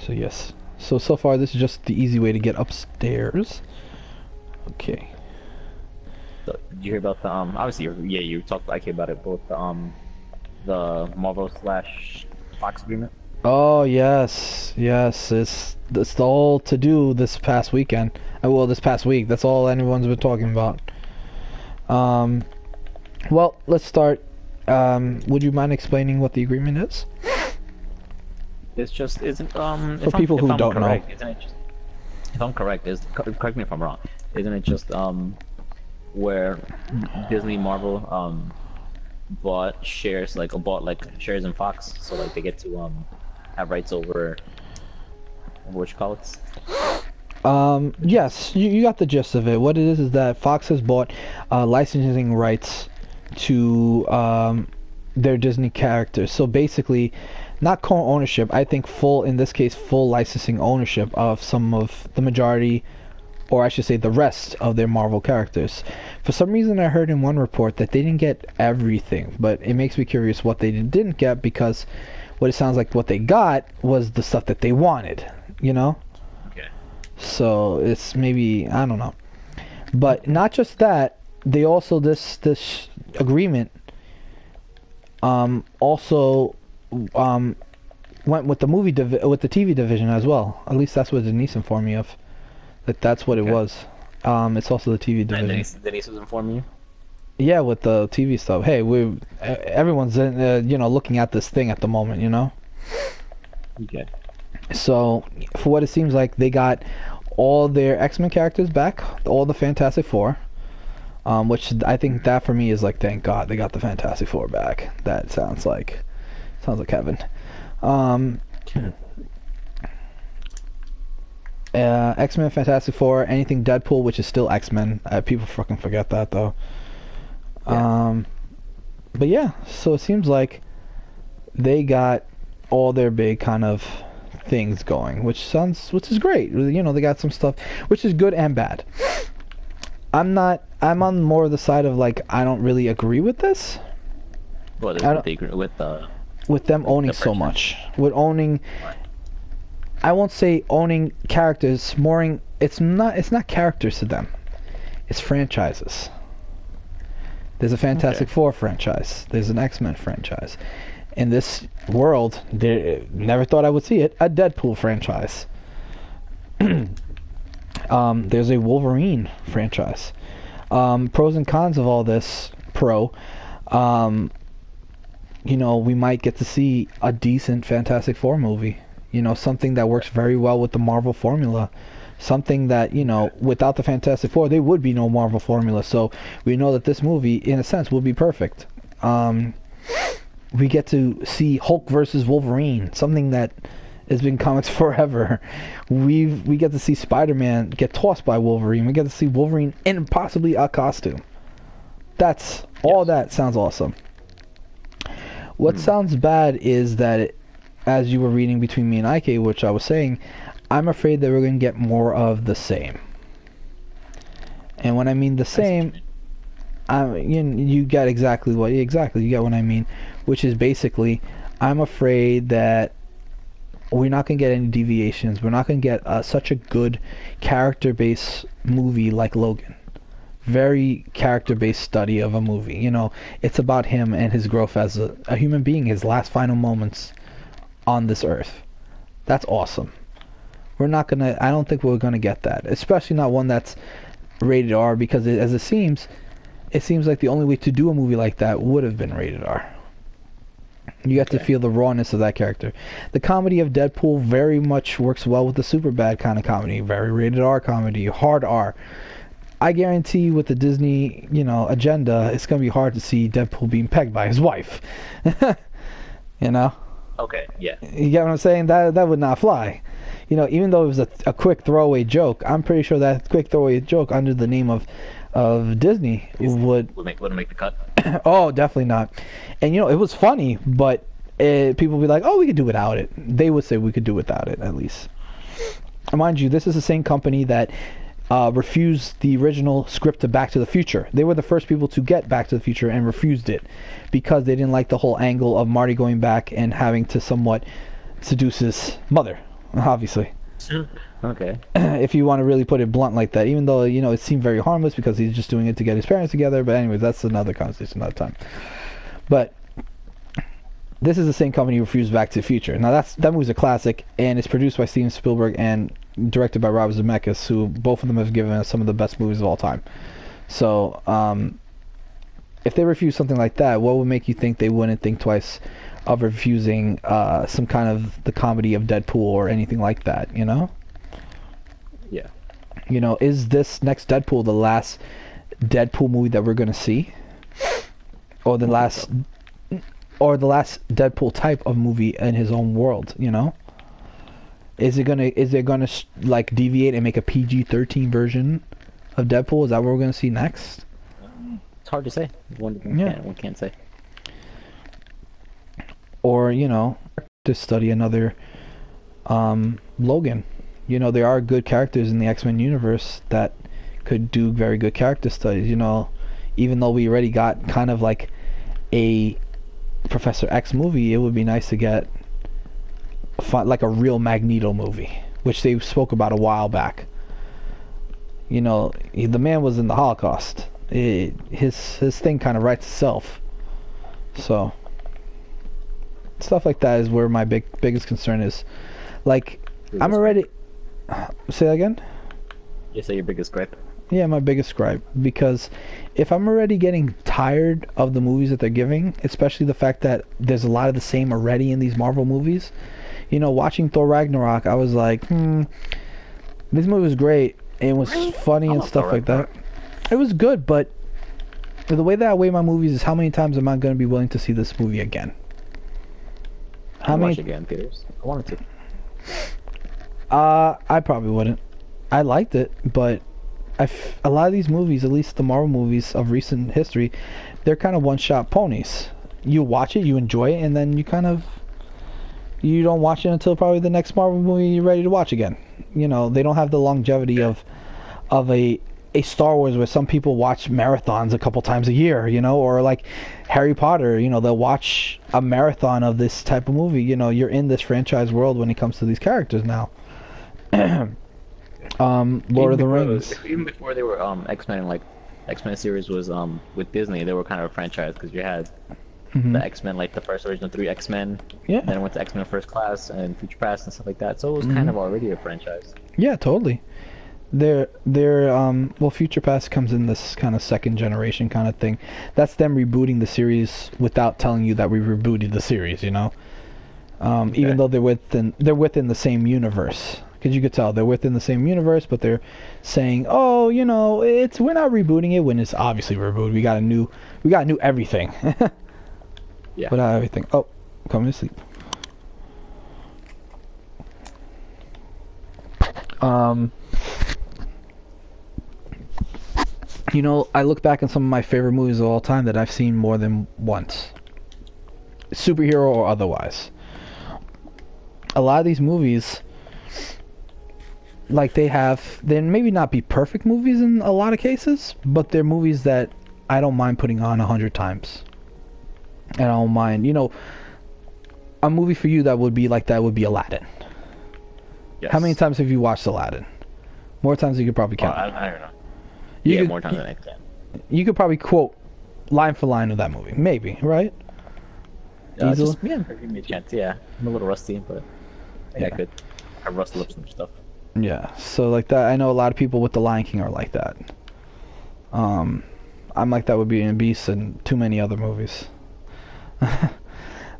So yes. So far this is just the easy way to get upstairs. Okay. So, did you hear about the obviously you talked like about it, both the Marvel / Fox agreement? Oh yes. It's all to do this past weekend. Well, this past week. That's all anyone's been talking about. Well, let's start. Would you mind explaining what the agreement is? It's just isn't for people who don't know. Isn't it just, if I'm correct, correct me if I'm wrong. Isn't it just where Disney Marvel bought shares shares in Fox, so like they get to have rights over what you call it? Yes, you got the gist of it. What it is that Fox has bought licensing rights to their Disney characters. So basically, not co-ownership, I think in this case, full licensing ownership of some of the majority, or I should say the rest of their Marvel characters. For some reason I heard in one report that they didn't get everything, but it makes me curious what they didn't get, because what it sounds like what they got was the stuff that they wanted, you know? Okay. So it's maybe, I don't know. But not just that, they also, this agreement also went with the with the TV division as well. At least that's what Denise informed me of. That's what it was. It's also the TV division. And Denise was informing you? Yeah, with the TV stuff. Hey, everyone's looking at this thing at the moment, you know. Okay. So, for what it seems like, they got all their X-Men characters back, all the Fantastic Four. Which I think that for me is like, thank God they got the Fantastic Four back. That sounds like heaven. X-Men, Fantastic Four, anything Deadpool, which is still X-Men. People fucking forget that though. Yeah. But yeah, so it seems like they got all their big kind of things going, which is great. You know, they got some stuff, which is good and bad. I'm on more of the side of like, I don't really agree with this. Well, with them owning so much. With owning, I won't say owning characters, it's not characters to them. It's franchises. There's a Fantastic Four franchise. There's an X-Men franchise. In this world, never thought I would see it, a Deadpool franchise. There's a Wolverine franchise. Pros and cons of all this. We might get to see a decent Fantastic Four movie. You know, something that works very well with the Marvel formula. Something that, without the Fantastic Four, there would be no Marvel formula. So we know that this movie, in a sense, will be perfect. We get to see Hulk versus Wolverine, something that has been comics forever. We get to see Spider-Man get tossed by Wolverine. We get to see Wolverine in possibly a costume. All that sounds awesome. What sounds bad is that, as you were reading between me and IK, which I was saying, I'm afraid that we're going to get more of the same. And when I mean the same, you get exactly you get what I mean, which is basically, I'm afraid that we're not going to get any deviations. We're not going to get such a good character-based movie like Logan. Very character-based study of a movie. You know, it's about him and his growth as a human being, his last final moments on this earth. That's awesome. I don't think we're gonna get that, especially not one that's rated R, because it seems like the only way to do a movie like that would have been rated R. You get to feel the rawness of that character. The comedy of Deadpool very much works well with the Superbad kind of comedy, very rated R comedy, hard R. I guarantee with the Disney, agenda, it's gonna be hard to see Deadpool being pegged by his wife. You know? Okay, yeah. You get what I'm saying? That would not fly. Even though it was a quick throwaway joke, I'm pretty sure that quick throwaway joke under the name of Disney wouldn't make the cut. Oh, definitely not. And it was funny, but people would be like, "Oh, we could do without it." They would say we could do without it, at least. And mind you, this is the same company that refused the original script to Back to the Future. They were the first people to get Back to the Future and refused it because they didn't like the whole angle of Marty going back and having to somewhat seduce his mother, obviously. Okay. If you want to really put it blunt like that, even though it seemed very harmless because he's just doing it to get his parents together. But anyways, that's another conversation, another time. But this is the same company who refused Back to the Future. Now that movie's a classic, and it's produced by Steven Spielberg and directed by Robert Zemeckis, who both of them have given us some of the best movies of all time. So if they refuse something like that, what would make you think they wouldn't think twice of refusing some kind of the comedy of Deadpool or anything like that? Yeah. Is this next Deadpool the last Deadpool movie that we're gonna see, or the last Deadpool type of movie in his own world? Is it gonna like deviate and make a PG-13 version of Deadpool? Is that what we're gonna see next? It's hard to say. One can't say. Or to study another Logan. There are good characters in the X-Men universe that could do very good character studies. Even though we already got kind of like a Professor X movie, it would be nice to get like a real Magneto movie, which they spoke about a while back. The man was in the Holocaust. His thing kind of writes itself. So stuff like that is where my biggest concern is. Like, I'm already... Say that again? You say your biggest gripe? Yeah, my biggest gripe. Because if I'm already getting tired of the movies that they're giving, especially the fact that there's a lot of the same already in these Marvel movies, watching Thor Ragnarok, I was like, this movie was great. It was funny and stuff like that. It was good, but the way that I weigh my movies is how many times am I going to be willing to see this movie again? How many? Watch again, theaters. I wanted to. I probably wouldn't. I liked it, but a lot of these movies, at least the Marvel movies of recent history, they're kind of one-shot ponies. You watch it, you enjoy it, and then you don't watch it until probably the next Marvel movie you're ready to watch again. They don't have the longevity of a Star Wars where some people watch marathons a couple times a year, or like Harry Potter, they'll watch a marathon of this type of movie. You're in this franchise world when it comes to these characters now. Lord of the Rings. Even before they were X-Men, like X-Men series was with Disney, they were kind of a franchise because you had the X-Men, like the first original 3 X-Men. Yeah. Then it went to X-Men First Class and Future Past and stuff like that. So it was kind of already a franchise. Yeah, totally. Future Past comes in this kind of second generation kind of thing. That's them rebooting the series without telling you that we rebooted the series, even though they're within the same universe. Because you could tell they're within the same universe, but they're saying, "Oh, we're not rebooting it," when it's obviously rebooted. We got a new everything. Yeah. Without everything. Oh, coming to sleep. I look back on some of my favorite movies of all time that I've seen more than once, superhero or otherwise. A lot of these movies like they maybe not be perfect movies in a lot of cases, but they're movies that I don't mind putting on 100 times. And I don't mind, a movie for you that would be like that would be Aladdin. Yes. How many times have you watched Aladdin? More times than you could probably count. I don't know. More times than I can. You could probably quote line for line of that movie, maybe, right? Just, give me a chance. Yeah, I'm a little rusty, but I think I could. I rustle up some stuff. Yeah, so like that, I know a lot of people with The Lion King are like that. I'm like that with Beauty and the Beast and too many other movies.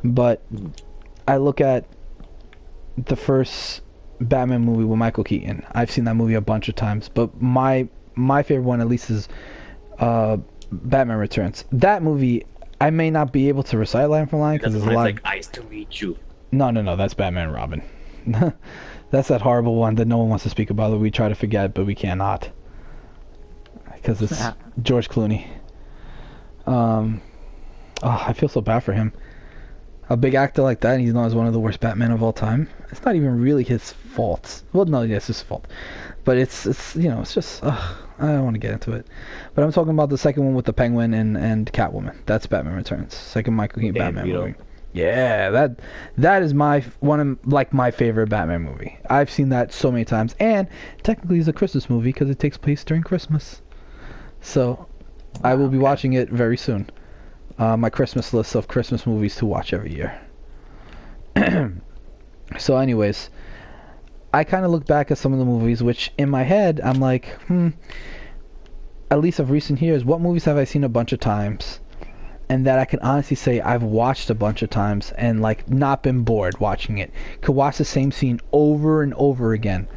But I look at the first Batman movie with Michael Keaton. I've seen that movie a bunch of times, but my favorite one at least is Batman Returns. That movie, I may not be able to recite line for line because there's a lot. Like Ice to Meet You. No, that's Batman and Robin. That's that horrible one that no one wants to speak about that we try to forget, but we cannot. Because it's George Clooney. I feel so bad for him. A big actor like that, and he's known as one of the worst Batmen of all time. It's not even really his fault. Well, no, yes, it's his fault. But it's just, I don't want to get into it. But I'm talking about the second one with the Penguin and Catwoman. That's Batman Returns. Second Michael Keaton Batman movie. Yeah, that is my favorite Batman movie. I've seen that so many times, and technically it's a Christmas movie because it takes place during Christmas. So, I will be watching it very soon. My Christmas list of Christmas movies to watch every year. So, anyways, I kind of look back at some of the movies, which in my head I'm like, at least of recent years, what movies have I seen a bunch of times? And that I can honestly say I've watched a bunch of times and like not been bored watching it. Could watch the same scene over and over again.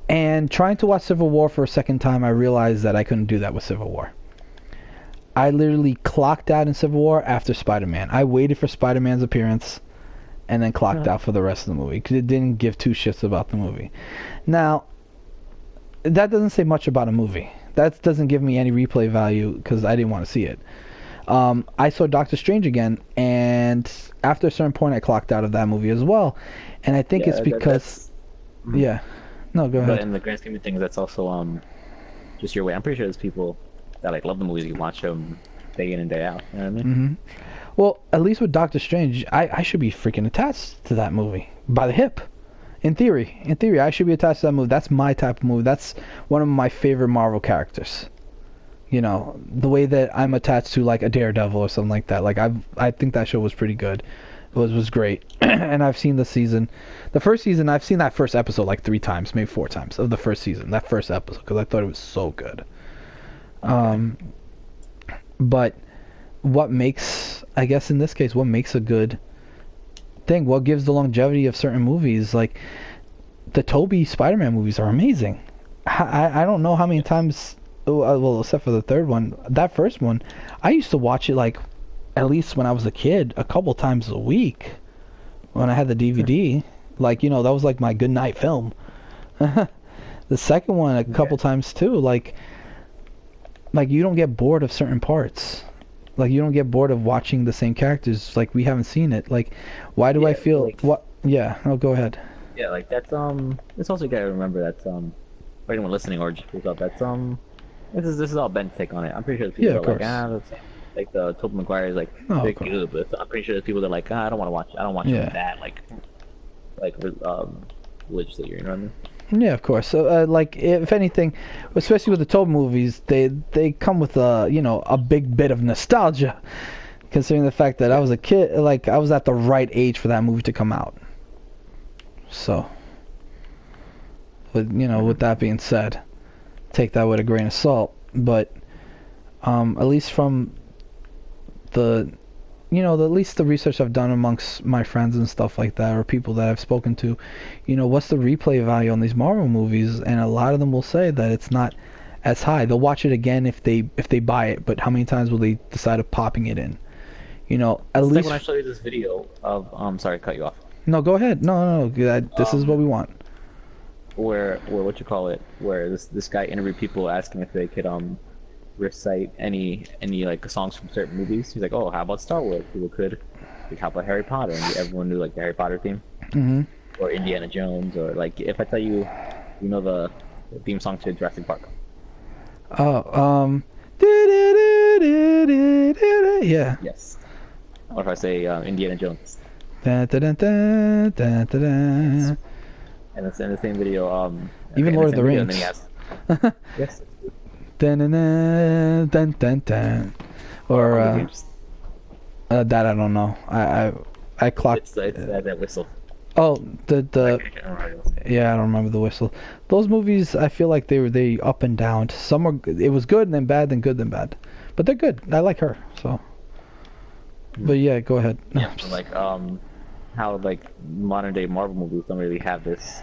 And trying to watch Civil War for a second time, I realized that I couldn't do that with Civil War. I literally clocked out in Civil War after Spider-Man. I waited for Spider-Man's appearance and then clocked out for the rest of the movie because it didn't give two shits about the movie. Now, that doesn't say much about a movie. That doesn't give me any replay value because I didn't want to see it. I saw Doctor Strange again, and after a certain point, I clocked out of that movie as well. And I think it's because, yeah, no, go ahead. But in the grand scheme of things, that's also just your way. I'm pretty sure there's people that like love the movies. You watch them day in and day out. You know what I mean? Mm-hmm. Well, at least with Doctor Strange, I should be freaking attached to that movie by the hip. In theory, I should be attached to that movie. That's my type of movie. That's one of my favorite Marvel characters. The way that I'm attached to like a Daredevil or something like that. Like I think that show was pretty good. It was great. And I've seen the season. The first season, I've seen that first episode like 3 times, maybe 4 times of the first season. That first episode because I thought it was so good. But what makes, I guess in this case, what makes a good thing, what gives the longevity of certain movies, like the Tobey Spider-Man movies are amazing. I don't know how many times, well, except for the third one, that first one, I used to watch it like, at least when I was a kid, a couple times a week when I had the DVD. Like, that was like my good night film. The second one, a couple times too. Like you don't get bored of certain parts. Like, you don't get bored of watching the same characters. Like, we haven't seen it. Like, why do I feel like, what? Yeah, go ahead. Yeah, like that's it's also gotta remember that's for anyone listening or just yourself, that's this is all Ben's take on it. I'm pretty sure people are like, that's like the Tobey Maguire is like big good, but I'm pretty sure there's people that are like, I don't want to watch it. I don't watch that like religious that you're, you know what I mean? Yeah, of course. So, like, if anything, especially with the Tobey movies, they come with a big bit of nostalgia, considering the fact that I was a kid, like I was at the right age for that movie to come out. So, with that being said, take that with a grain of salt. But at least from at least the research I've done amongst my friends and stuff like that, or people that I've spoken to, what's the replay value on these Marvel movies? And a lot of them will say that it's not as high. They'll watch it again if they buy it, but how many times will they decide of popping it in? At least like when I showed you this video of sorry to cut you off. No, go ahead. No. This is what we want. Where where this guy interviewed people asking if they could recite any like songs from certain movies. He's like, oh, how about Star Wars? People could. Like, how about Harry Potter? And everyone knew like the Harry Potter theme. Mm-hmm. or Indiana Jones, or like if I tell you, you know the theme song to Jurassic Park. Oh, yeah. Yes. Or if I say Indiana Jones. Dun, dun, dun, dun, dun, dun, dun. And it's in the same video. Even Lord of the Rings. And then he has, yes. Dun, dun, dun, dun, dun, dun. Or that I don't know. I clocked. It's that whistle. Oh, yeah, I don't remember the whistle. Those movies, I feel like they up and down. Some are, it was good and then bad, then good then bad, but they're good. I like her, so. But yeah, go ahead. Yeah, so like how like modern day Marvel movies don't really have this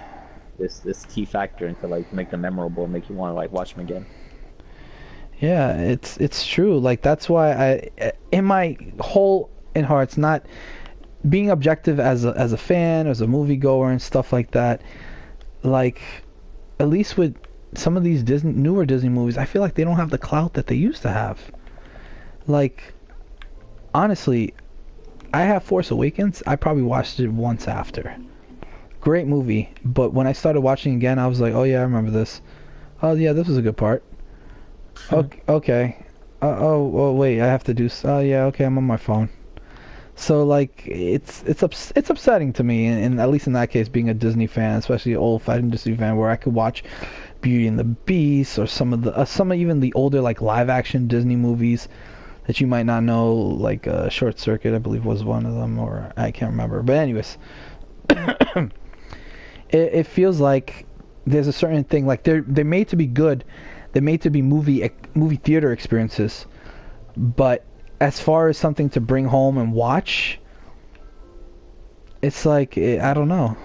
key factor into like make them memorable and make you want to like watch them again. Yeah, it's true. Like that's why I, in my whole in hearts, not being objective as a fan, as a moviegoer and stuff like that. Like, at least with some of these newer Disney movies, I feel like they don't have the clout that they used to have. Like, honestly, I have Force Awakens. I probably watched it once after. Great movie, but when I started watching again, I was like, oh yeah, I remember this. Oh yeah, this was a good part. Okay. Oh wait, I have to do. Oh yeah, okay, I'm on my phone. So like, it's upsetting to me, and at least in that case, being a Disney fan, especially an old-fashioned Disney fan, where I could watch Beauty and the Beast or some of even the older like live-action Disney movies that you might not know, like Short Circuit, I believe was one of them, or I can't remember. But anyways, it feels like there's a certain thing, like they're made to be good, they're made to be movie theater experiences, but as far as something to bring home and watch, it's like, I don't know.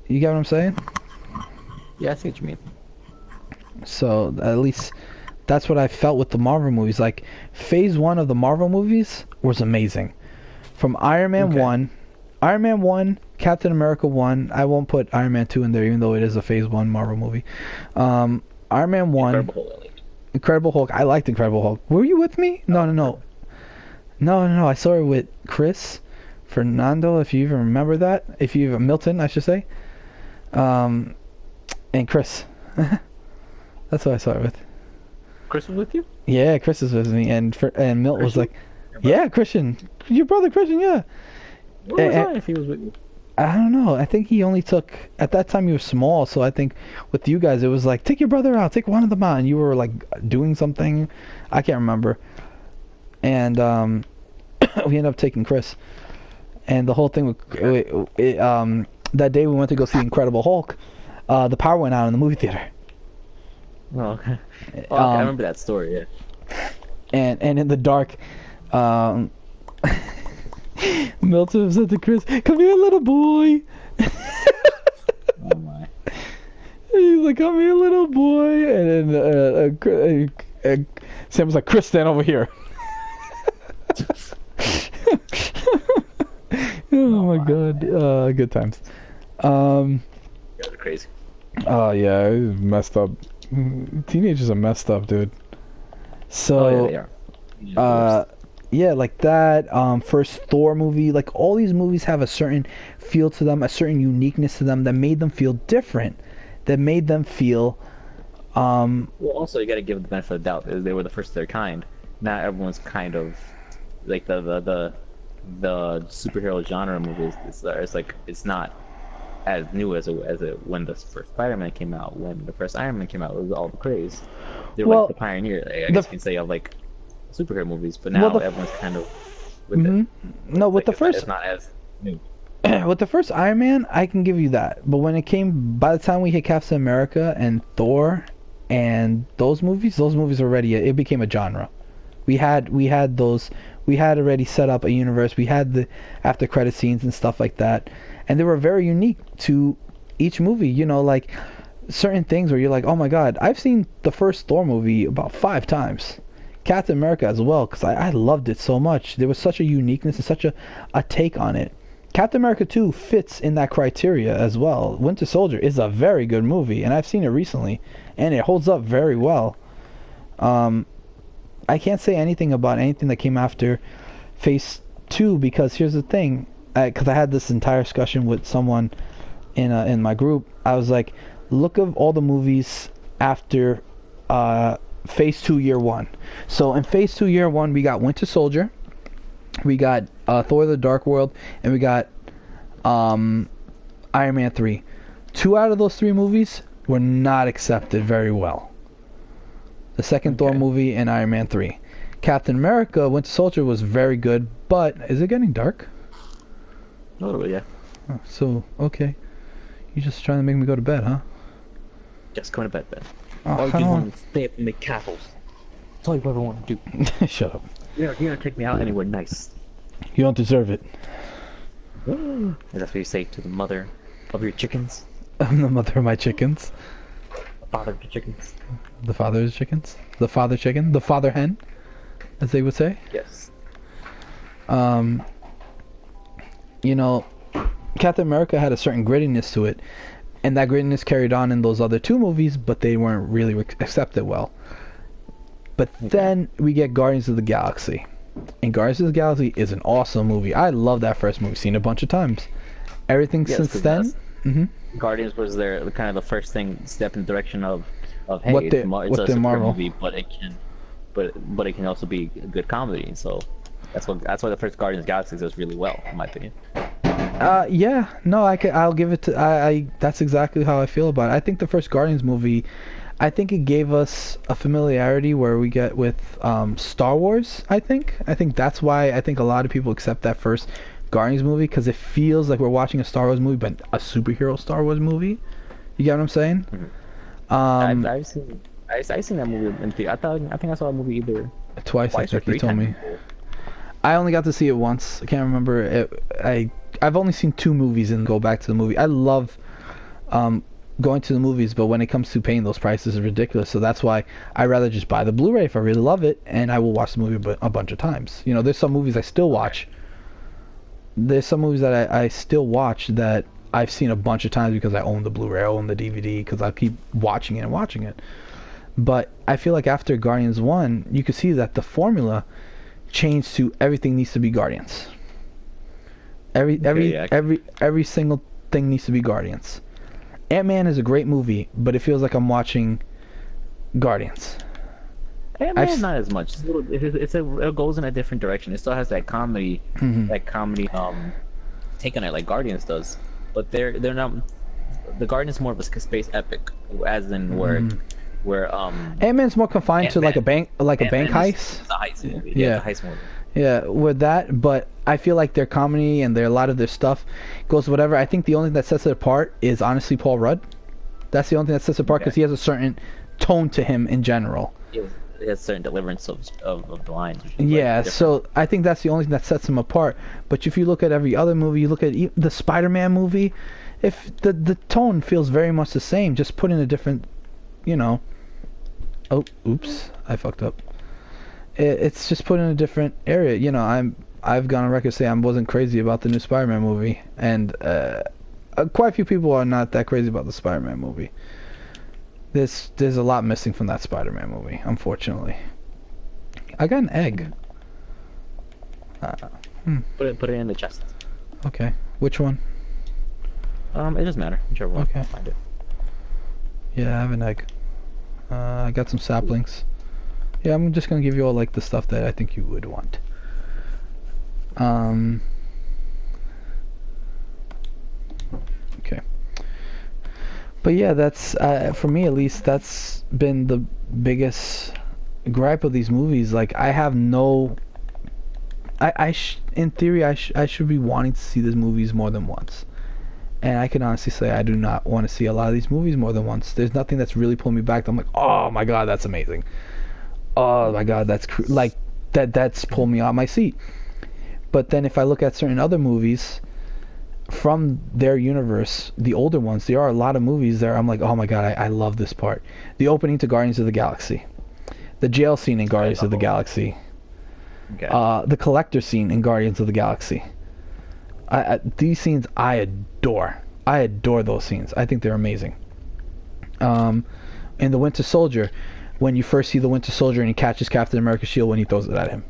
You get what I'm saying? Yeah, I see what you mean. So at least that's what I felt with the Marvel movies. Like Phase 1 of the Marvel movies was amazing. From Iron Man 1, Captain America 1. I won't put Iron Man 2 in there, even though it is a Phase 1 Marvel movie. Iron Man 1. Incredible Hulk. I liked Incredible Hulk. Were you with me? No. I saw it with Chris, Fernando, if you even remember that. Milton, I should say. And Chris. That's what I saw it with. Chris was with you? Yeah, Chris was with me, and Milt was like, yeah, Christian. Your brother Christian, yeah. Where was I if he was with you? I don't know. I think he only took, at that time you were small, so I think with you guys it was like, take your brother out, take one of them out, and you were like doing something. I can't remember. And we ended up taking Chris. And the whole thing, that day we went to go see Incredible Hulk, the power went out in the movie theater. Oh, okay. Well, I remember that story, yeah. And in the dark, Milton said to Chris, "Come here, little boy." Oh my. He's like, "Come here, little boy," and then Sam was like, "Chris, stand over here." Oh my god, good times. You're crazy. Oh yeah, it was messed up. Teenagers are messed up, dude. So, yeah, they are. Yeah, like that, first Thor movie, like all these movies have a certain feel to them, a certain uniqueness to them that made them feel different, that made them feel, Well, also you gotta give them the benefit of the doubt. They were the first of their kind. Not everyone's kind of, like the superhero genre movies. It's like, it's not as new as it when the first Spider-Man came out, when the first Iron Man came out, it was all the craze. They were like the pioneer, I guess you can say, of like superhero movies, but now everyone's kind of with it. No, with the first, it's not as new. With the first Iron Man, I can give you that. But when it came, by the time we hit Captain America and Thor, and those movies already, it became a genre. We had already set up a universe. We had the after credit scenes and stuff like that, and they were very unique to each movie. You know, like certain things where you're like, oh my god, I've seen the first Thor movie about 5 times. Captain America as well, because I loved it so much. There was such a uniqueness and such a take on it. Captain America 2 fits in that criteria as well. Winter Soldier is a very good movie, and I've seen it recently, and it holds up very well. I can't say anything about anything that came after Phase 2, because here's the thing. because I had this entire discussion with someone in my group. I was like, look of all the movies after Phase 2 Year 1. So in Phase 2 Year 1, we got Winter Soldier, we got Thor: The Dark World, and we got Iron Man 3. 2 out of those 3 movies were not accepted very well. The second Thor movie and Iron Man 3. Captain America: Winter Soldier was very good, but is it getting dark? A little bit, yeah. Oh, so, okay. You're just trying to make me go to bed, huh? Just going to bed, Ben. Oh, you just want to stay up and make castles. That's all you ever want to do. Shut up. You're gonna take me out anywhere nice. You don't deserve it. Is that what you say to the mother of your chickens? I'm the mother of my chickens. The father of your chickens. The father of chickens? The father chicken? The father hen? As they would say? Yes. You know, Captain America had a certain grittiness to it, and that grittiness carried on in those other 2 movies, but they weren't really accepted well. But then we get Guardians of the Galaxy. And Guardians of the Galaxy is an awesome movie. I love that first movie. Seen it a bunch of times. Everything since then. Guardians was their kind of the first step in the direction of hey, what it's a super Marvel movie, but it can also be a good comedy. So that's why the first Guardians of the Galaxy does really well, in my opinion. Yeah, no, I'll give it to I. That's exactly how I feel about it. I think the first Guardians movie, I think it gave us a familiarity where we get with Star Wars. I think that's why I think a lot of people accept that first Guardians movie, because it feels like we're watching a Star Wars movie, but a superhero Star Wars movie. You get what I'm saying? Mm-hmm. I've seen that movie in theater. I think I saw that movie either twice. I think you told me. I only got to see it once. I can't remember it. I've only seen 2 movies and go back to the movie. I love going to the movies, but when it comes to paying those prices, it's ridiculous. So that's why I rather just buy the Blu-ray if I really love it, and I will watch the movie a bunch of times. You know, there's some movies I still watch. There's some movies that I still watch that I've seen a bunch of times because I own the Blu-ray, I own the DVD, because I keep watching it and watching it. But I feel like after Guardians 1, you could see that the formula changed to everything needs to be Guardians. Every single thing needs to be Guardians. Ant-Man is a great movie, but it feels like I'm watching Guardians. Ant-Man not as much. It goes in a different direction. It still has that comedy, take on it like Guardians does, but they're not. The Guardians is more of a space epic, as in where Ant-Man's more confined to like a bank heist. It's a heist movie. Yeah, it's a heist movie. Yeah, with that, but I feel like their comedy and a lot of their stuff goes whatever. I think the only thing that sets it apart is honestly Paul Rudd. That's the only thing that sets it apart, because he has a certain tone to him in general. It has certain deliverance of the lines. Yeah, so I think that's the only thing that sets him apart. But if you look at every other movie, you look at the Spider-Man movie, if the tone feels very much the same, just put in a different, oh, oops, I fucked up. It's just put in a different area. I've gone on record saying I wasn't crazy about the new Spider-Man movie, and quite a few people are not that crazy about the Spider-Man movie. There's a lot missing from that Spider-Man movie, unfortunately. I got an egg. Put it in the chest. Okay, which one? It doesn't matter. Whichever one. Okay. Find it. Yeah, I have an egg. I got some saplings. Yeah, I'm just gonna give you all like the stuff that I think you would want. Okay. But yeah, that's for me at least. That's been the biggest gripe of these movies. Like, I have no. In theory, I should be wanting to see these movies more than once. And I can honestly say I do not want to see a lot of these movies more than once. There's nothing that's really pulling me back. I'm like, oh my god, that's amazing. Oh my god, that's pulled me out my seat. But then if I look at certain other movies from their universe, the older ones, there are a lot of movies there I'm like, oh my god, I love this part. The opening to Guardians of the Galaxy, the jail scene in Guardians of the Galaxy, the collector scene in Guardians of the Galaxy. These scenes I adore. I adore those scenes. I think they're amazing. In the Winter Soldier, when you first see the Winter Soldier and he catches Captain America's shield when he throws it at him.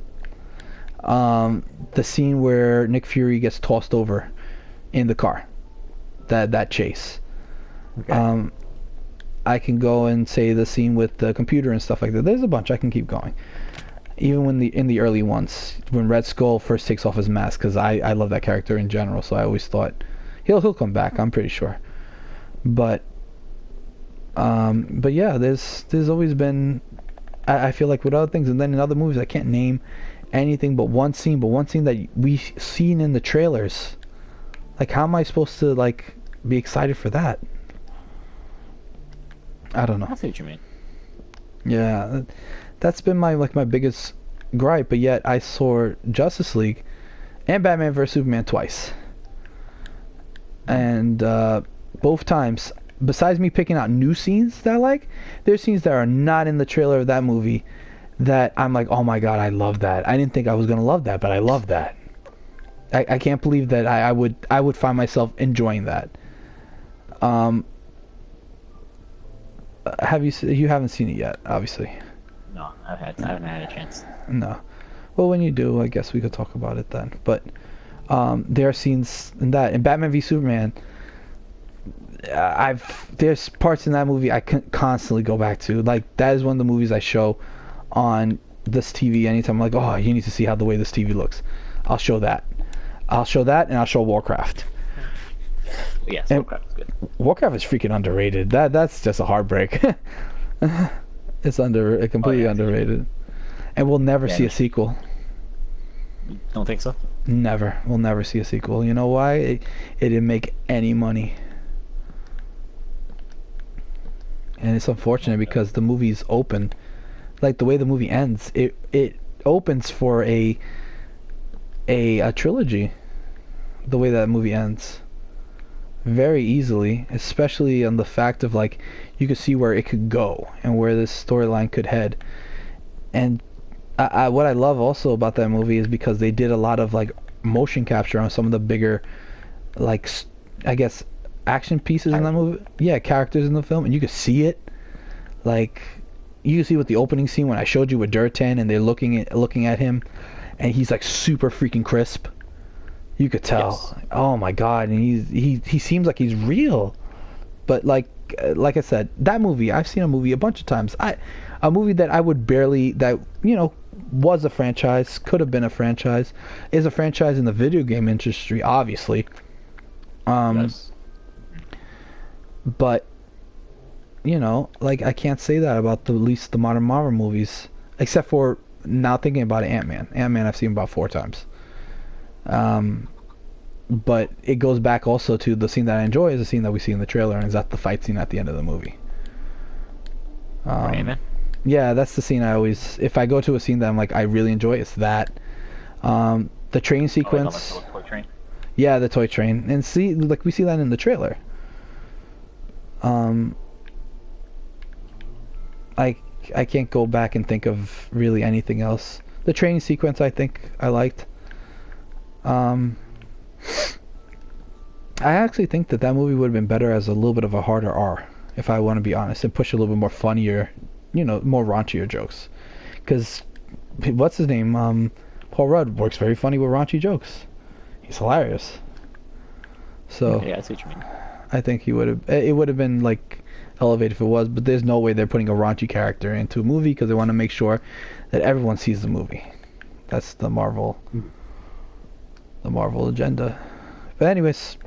The scene where Nick Fury gets tossed over in the car, that chase. Okay. I can go and say the scene with the computer and stuff like that. There's a bunch. I can keep going. Even when in the early ones, when Red Skull first takes off his mask, because I love that character in general, so I always thought he'll come back. I'm pretty sure. But yeah, there's always been. I feel like with other things, and then in other movies, I can't name anything but one scene that we seen in the trailers. Like, how am I supposed to like be excited for that? I don't know. I see what you mean. Yeah, that's been my biggest gripe. But yet I saw Justice League and Batman vs Superman twice, and both times, besides me picking out new scenes that I like, there's scenes that are not in the trailer of that movie that I'm like, oh my god, I love that. I didn't think I was gonna love that, but I love that. I can't believe that I would find myself enjoying that. You haven't seen it yet, obviously. No, I haven't had a chance. No. Well, when you do, I guess we could talk about it then. But there are scenes in Batman v Superman. There's parts in that movie I can constantly go back to. Like, that is one of the movies I show on this TV anytime. I'm like, oh, you need to see how the way this TV looks. I'll show that, and I'll show Warcraft. Yes, And Warcraft is good. Warcraft is freaking underrated. That's just a heartbreak. It's completely underrated, and we'll never see a sequel. Don't think so? Never. We'll never see a sequel. You know why? It didn't make any money. And it's unfortunate because the movie's open. Like, the way the movie ends, it opens for a trilogy. The way that movie ends. Very easily. Especially on the fact of, like, you could see where it could go and where this storyline could head. And what I love also about that movie is because they did a lot of, like, motion capture on some of the bigger, like, I guess, action pieces in that movie. Yeah, characters in the film, and you could see it. Like, you can see with the opening scene when I showed you with Durtan, and they're looking at him, and he's like super freaking crisp. You could tell. Yes. Oh my god, and he seems like he's real. But like I said, that movie, I've seen a movie a bunch of times. A movie that I would barely, that, you know, was a franchise, could have been a franchise, is a franchise in the video game industry, obviously. Yes. But, you know, like, I can't say that about at least the modern Marvel movies, except for now thinking about Ant-Man. Ant-Man I've seen about 4 times. But it goes back also to the scene that I enjoy is the scene that we see in the trailer, and is that the fight scene at the end of the movie. Ant-Man? Yeah, that's the scene I always, if I go to a scene that I'm like, I really enjoy, it's that. The train sequence. Oh, the toy train? Yeah, the toy train. And see, like, we see that in the trailer. I can't go back and think of really anything else. The training sequence, I think I liked. I actually think that movie would have been better as a little bit of a harder R, if I want to be honest, and push a little bit more funnier, you know, more raunchier jokes. Because, what's his name? Paul Rudd works very funny with raunchy jokes. He's hilarious. So yeah, I see what you mean. I think it would have been like elevated if it was, but there's no way they're putting a raunchy character into a movie because they want to make sure that everyone sees the movie. That's the Marvel agenda. But anyways,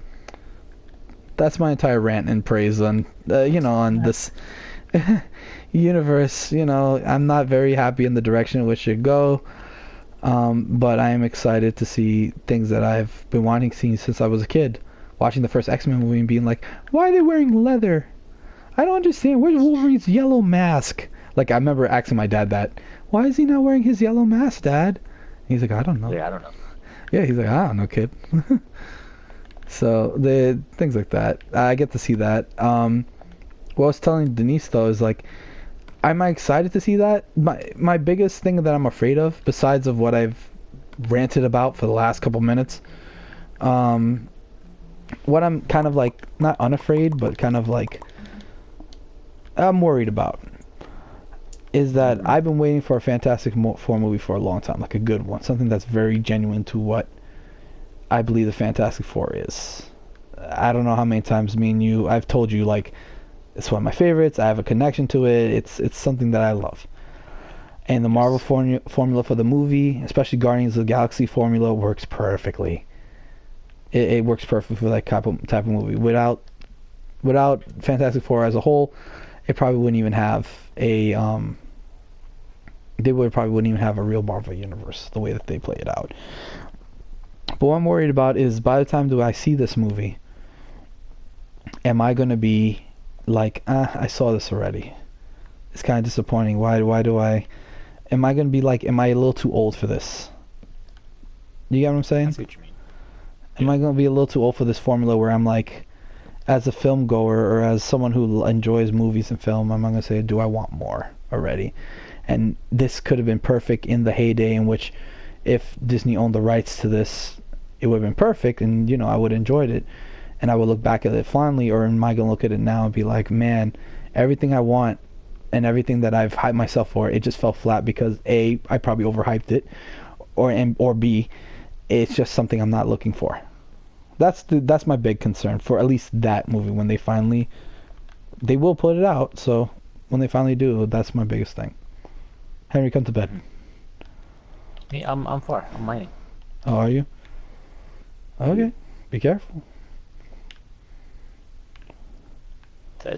that's my entire rant and praise on on this universe. You know, I'm not very happy in the direction in which it go, but I am excited to see things that I've been wanting to see since I was a kid. Watching the first X-Men movie and being like, why are they wearing leather? I don't understand. Where's Wolverine's yellow mask? Like, I remember asking my dad that. Why is he not wearing his yellow mask, Dad? And he's like, I don't know. Yeah, I don't know. Yeah, he's like, I don't know, kid. So, the things like that. I get to see that. What I was telling Denise, though, is like, am I excited to see that? My biggest thing that I'm afraid of, besides of what I've ranted about for the last couple minutes, what I'm kind of like, not unafraid, but kind of like, I'm worried about is that I've been waiting for a Fantastic Four movie for a long time, like a good one, something that's very genuine to what I believe the Fantastic Four is. I don't know how many times me and you, I've told you, like, it's one of my favorites. I have a connection to it. It's something that I love. And the Marvel formula for the movie, especially Guardians of the Galaxy formula, works perfectly. It works perfectly for that type of movie. Without Fantastic Four as a whole, it probably wouldn't even have a probably wouldn't even have a real Marvel universe the way that they play it out. But what I'm worried about is, by the time I see this movie, am I going to be like, I saw this already. It's kind of disappointing. Why do I... Am I going to be like, am I a little too old for this? You get what I'm saying? I see what you mean. Am I going to be a little too old for this formula where I'm like, as a film goer or as someone who enjoys movies and film, I'm going to say, do I want more already? And this could have been perfect in the heyday in which, if Disney owned the rights to this, it would have been perfect, and I would have enjoyed it, and I would look back at it fondly. Or am I going to look at it now and be like, man, everything I want and everything that I've hyped myself for, it just fell flat because A, I probably overhyped it, or B, it's just something I'm not looking for. That's my big concern for at least that movie. When they will put it out, so when they finally do, that's my biggest thing. Henry, come to bed. Yeah, I'm far. I'm mining. Oh, are you? Okay. Be careful.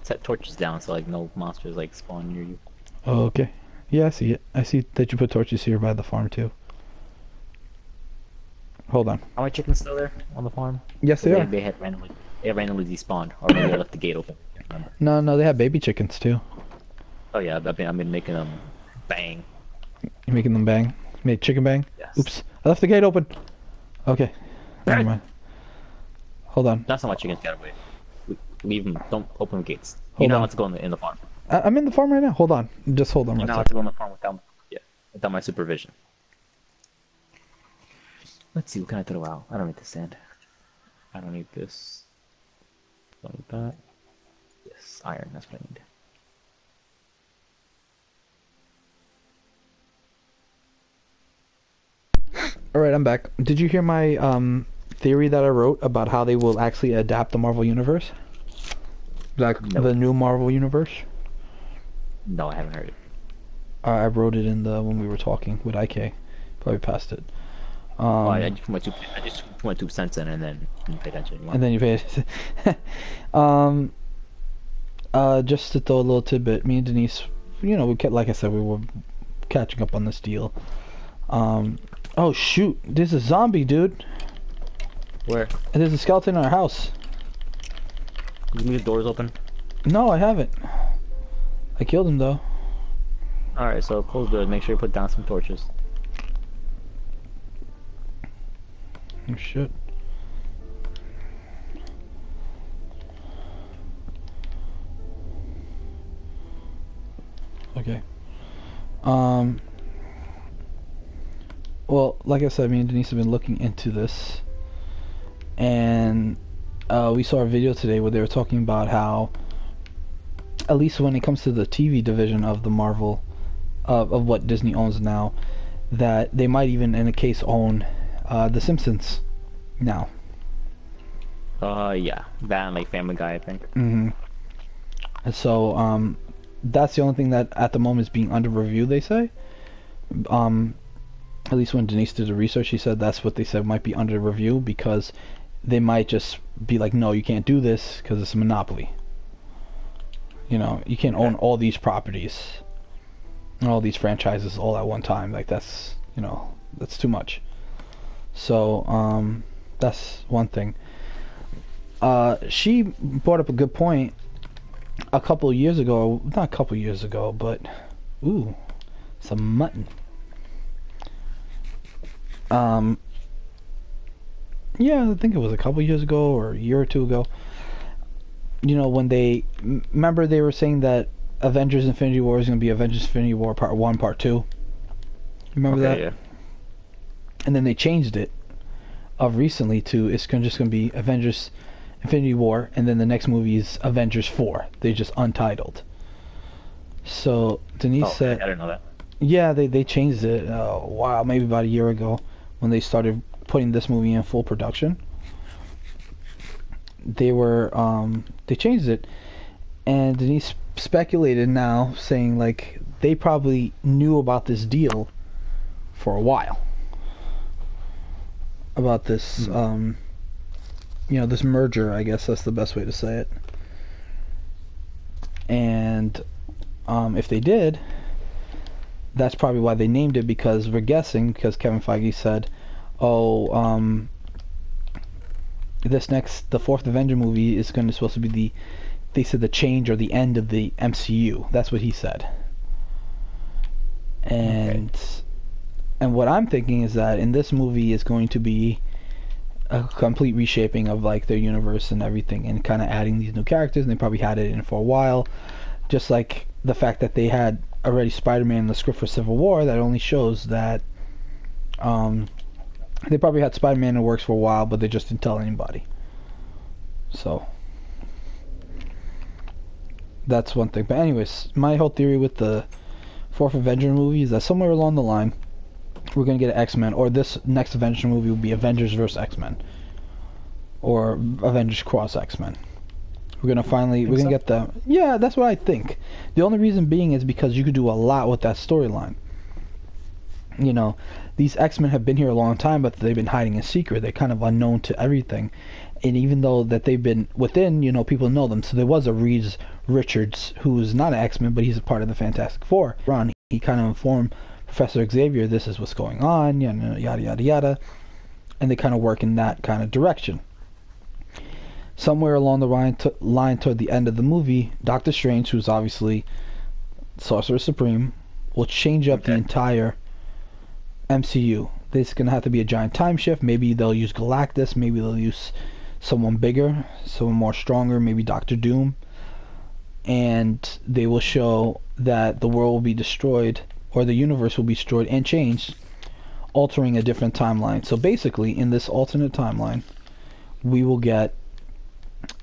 Set torches down so like no monsters like spawn near you. Oh, okay. Yeah, I see it. I see that you put torches here by the farm too. Hold on. Are my chickens still there on the farm? Yes, they are. They had randomly despawned, or maybe I left the gate open. I can't remember. No, they have baby chickens too. Oh yeah, I've been making them bang. You making them bang? Made chicken bang? Yes. Oops, I left the gate open. Okay, never mind. Hold on. That's how my chickens get away. Leave them. Don't open the gates. Hold You're on. not allowed to go in the farm. I'm in the farm right now. Hold on. Just hold on. You're Right not allowed to go in the farm without my supervision. Let's see, what can I throw out? I don't need the sand. I don't need this. Don't need that. Yes, iron, that's what I need. Alright, I'm back. Did you hear my theory that I wrote about how they will actually adapt the Marvel Universe? Like the new Marvel Universe? No, I haven't heard it. I wrote it when we were talking with IK. Probably passed it. I just put my 2 cents in and then didn't pay attention anymore. And then you paid. Just to throw a little tidbit, me and Denise, we kept, like I said, we were catching up on this deal. Oh shoot, there's a zombie, dude. Where? And there's a skeleton in our house. Did you leave the doors open? No, I haven't. I killed him though. Alright, so close the doors, make sure you put down some torches. Oh shit. Okay. Well, like I said, me and Denise have been looking into this, and we saw a video today where they were talking about how, at least when it comes to the TV division of the Marvel, of what Disney owns now, that they might even, in a case, own The Simpsons now. Yeah, that and like Family Guy, I think. Mm-hmm. And so, that's the only thing that at the moment is being under review, they say. At least when Denise did the research, she said that's what they said might be under review, because they might just be like, no, you can't do this because it's a monopoly. You can't own all these properties and all these franchises all at one time. Like, that's too much. So, that's one thing. She brought up a good point a couple of years ago, not a couple of years ago, but ooh, some mutton. Yeah, I think it was a couple of years ago or a year or two ago. When remember they were saying that Avengers Infinity War is going to be Avengers Infinity War Part 1, Part 2. Remember that? Yeah. And then they changed it recently to just going to be Avengers Infinity War, and then the next movie is Avengers 4. They're just untitled. So Denise said, I didn't know that. yeah, they changed it wow, maybe about a year ago when they started putting this movie in full production. They changed it, and Denise speculated now, saying like they probably knew about this deal for a while, about this this merger, I guess that's the best way to say it. And if they did, that's probably why they named it, because we're guessing, because Kevin Feige said, the fourth Avenger movie is supposed to be they said the change or the end of the MCU. That's what he said. And what I'm thinking is that in this movie is going to be a complete reshaping of like their universe and everything, and kind of adding these new characters, and they probably had it in for a while, just like the fact that they had already Spider-Man in the script for Civil War. That only shows that they probably had Spider-Man in the works for a while, but they just didn't tell anybody. So that's one thing. But anyways, my whole theory with the fourth Avenger movie is that somewhere along the line we're going to get an X-Men, or this next Avenger movie will be Avengers vs. X-Men, or Avengers cross X-Men. We're going to get the... Yeah, that's what I think. The only reason being is because you could do a lot with that storyline. You know, these X-Men have been here a long time, but they've been hiding in secret. They're kind of unknown to everything. And even though that they've been within, you know, people know them. So there was a Reed Richards who's not an X-Men, but he's a part of the Fantastic Four. Ron, he kind of informed Professor Xavier, this is what's going on, yada, yada, yada. And they kind of work in that kind of direction. Somewhere along the line toward the end of the movie, Doctor Strange, who's obviously Sorcerer Supreme, will change up the entire MCU. There's going to have to be a giant time shift. Maybe they'll use Galactus. Maybe they'll use someone bigger, someone more stronger, maybe Doctor Doom. And they will show that the world will be destroyed, or the universe will be destroyed and changed, altering a different timeline. So basically, in this alternate timeline, we will get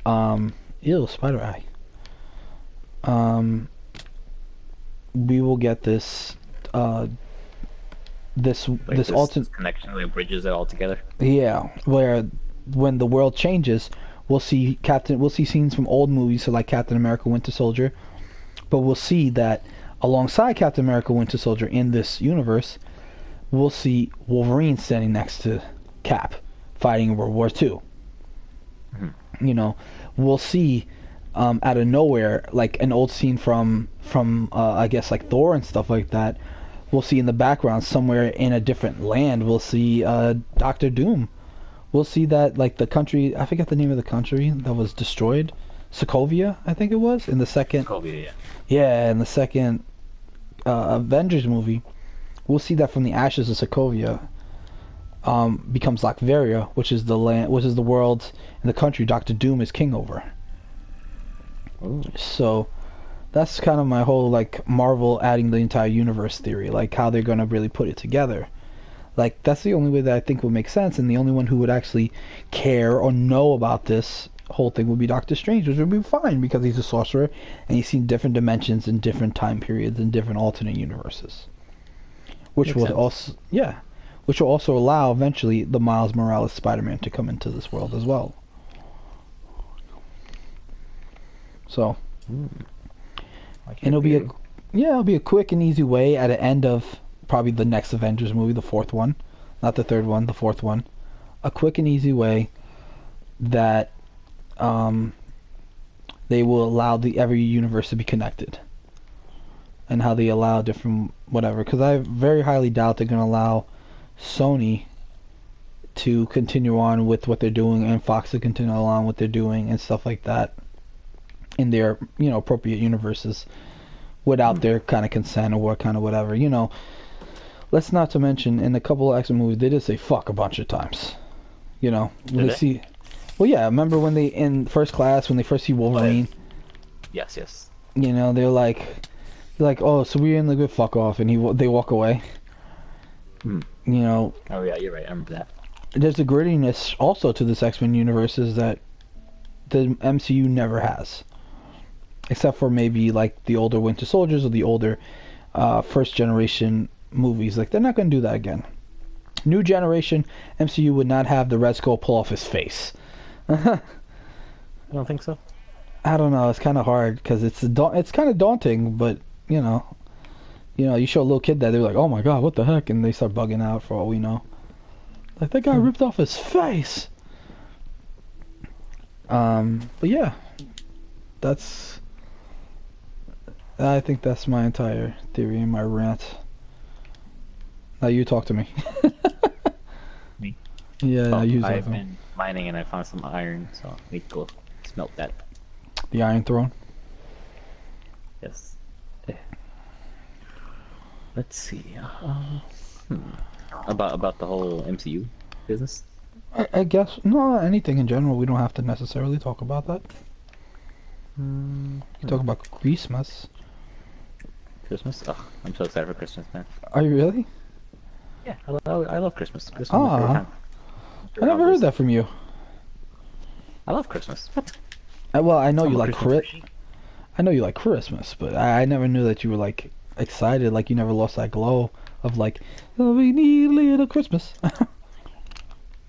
spider eye. We will get this this alternate connection that bridges it all together. Yeah, where when the world changes, we'll see scenes from old movies, so like Captain America Winter Soldier, but we'll see that alongside Captain America Winter Soldier in this universe, we'll see Wolverine standing next to Cap fighting in World War II. You know, we'll see out of nowhere, like an old scene from I guess like Thor and stuff like that. We'll see in the background somewhere in a different land, we'll see Doctor Doom. We'll see that like the country, I forget the name of the country that was destroyed, Sokovia, I think it was, in the second. Sokovia, yeah. Yeah, in the second Avengers movie, we'll see that from the ashes of Sokovia becomes Latveria, which is the land, which is the world and the country Doctor Doom is king over. Ooh. So that's kind of my whole like Marvel adding the entire universe theory, like how they're gonna really put it together. Like that's the only way that I think would make sense, and the only one who would actually care or know about this whole thing would be Doctor Strange, which would be fine because he's a sorcerer and he's seen different dimensions in different time periods and different alternate universes, which will also allow eventually the Miles Morales Spider-Man to come into this world as well. So, and it'll be a quick and easy way at the end of probably the next Avengers movie, the fourth one, not the third one, the fourth one. A quick and easy way that they will allow every universe to be connected, and how they allow different whatever. Because I very highly doubt they're going to allow Sony to continue on with what they're doing and Fox to continue on what they're doing and stuff like that in their appropriate universes without their kind of consent or what kind of whatever. Let's not to mention in a couple of X-Men movies they did say fuck a bunch of times. When they see, well, yeah, remember when they in First Class when they first see Wolverine? Yes. They're like, oh, so we're in the good fuck off, and they walk away. Oh yeah, you're right. I remember that. There's a grittiness also to this X-Men universe is that the MCU never has. except for maybe like the older Winter Soldiers or the older first generation movies. Like they're not going to do that again. New generation MCU would not have the Red Skull pull off his face. I don't think so. I don't know. It's kind of hard because it's kind of daunting, but you know, you show a little kid that they're like, "Oh my god, what the heck?" and they start bugging out for all we know. Like that guy ripped off his face. But yeah, I think that's my entire theory and my rant. Now you talk to me. Me? Yeah, well, you I've been mining and I found some iron, so we go smelt that. The Iron Throne? Yes. Let's see. About the whole MCU business? I guess, no, anything in general. We don't have to necessarily talk about that. You talk about Christmas. Christmas? Oh, I'm so excited for Christmas, man. Are you really? Yeah, I love Christmas. Christmas is my favorite time. I never heard that from you. I love Christmas. What? Well, I know you like I know you like Christmas, but I never knew that you were like excited. Like you never lost that glow of like, oh, we need a little Christmas.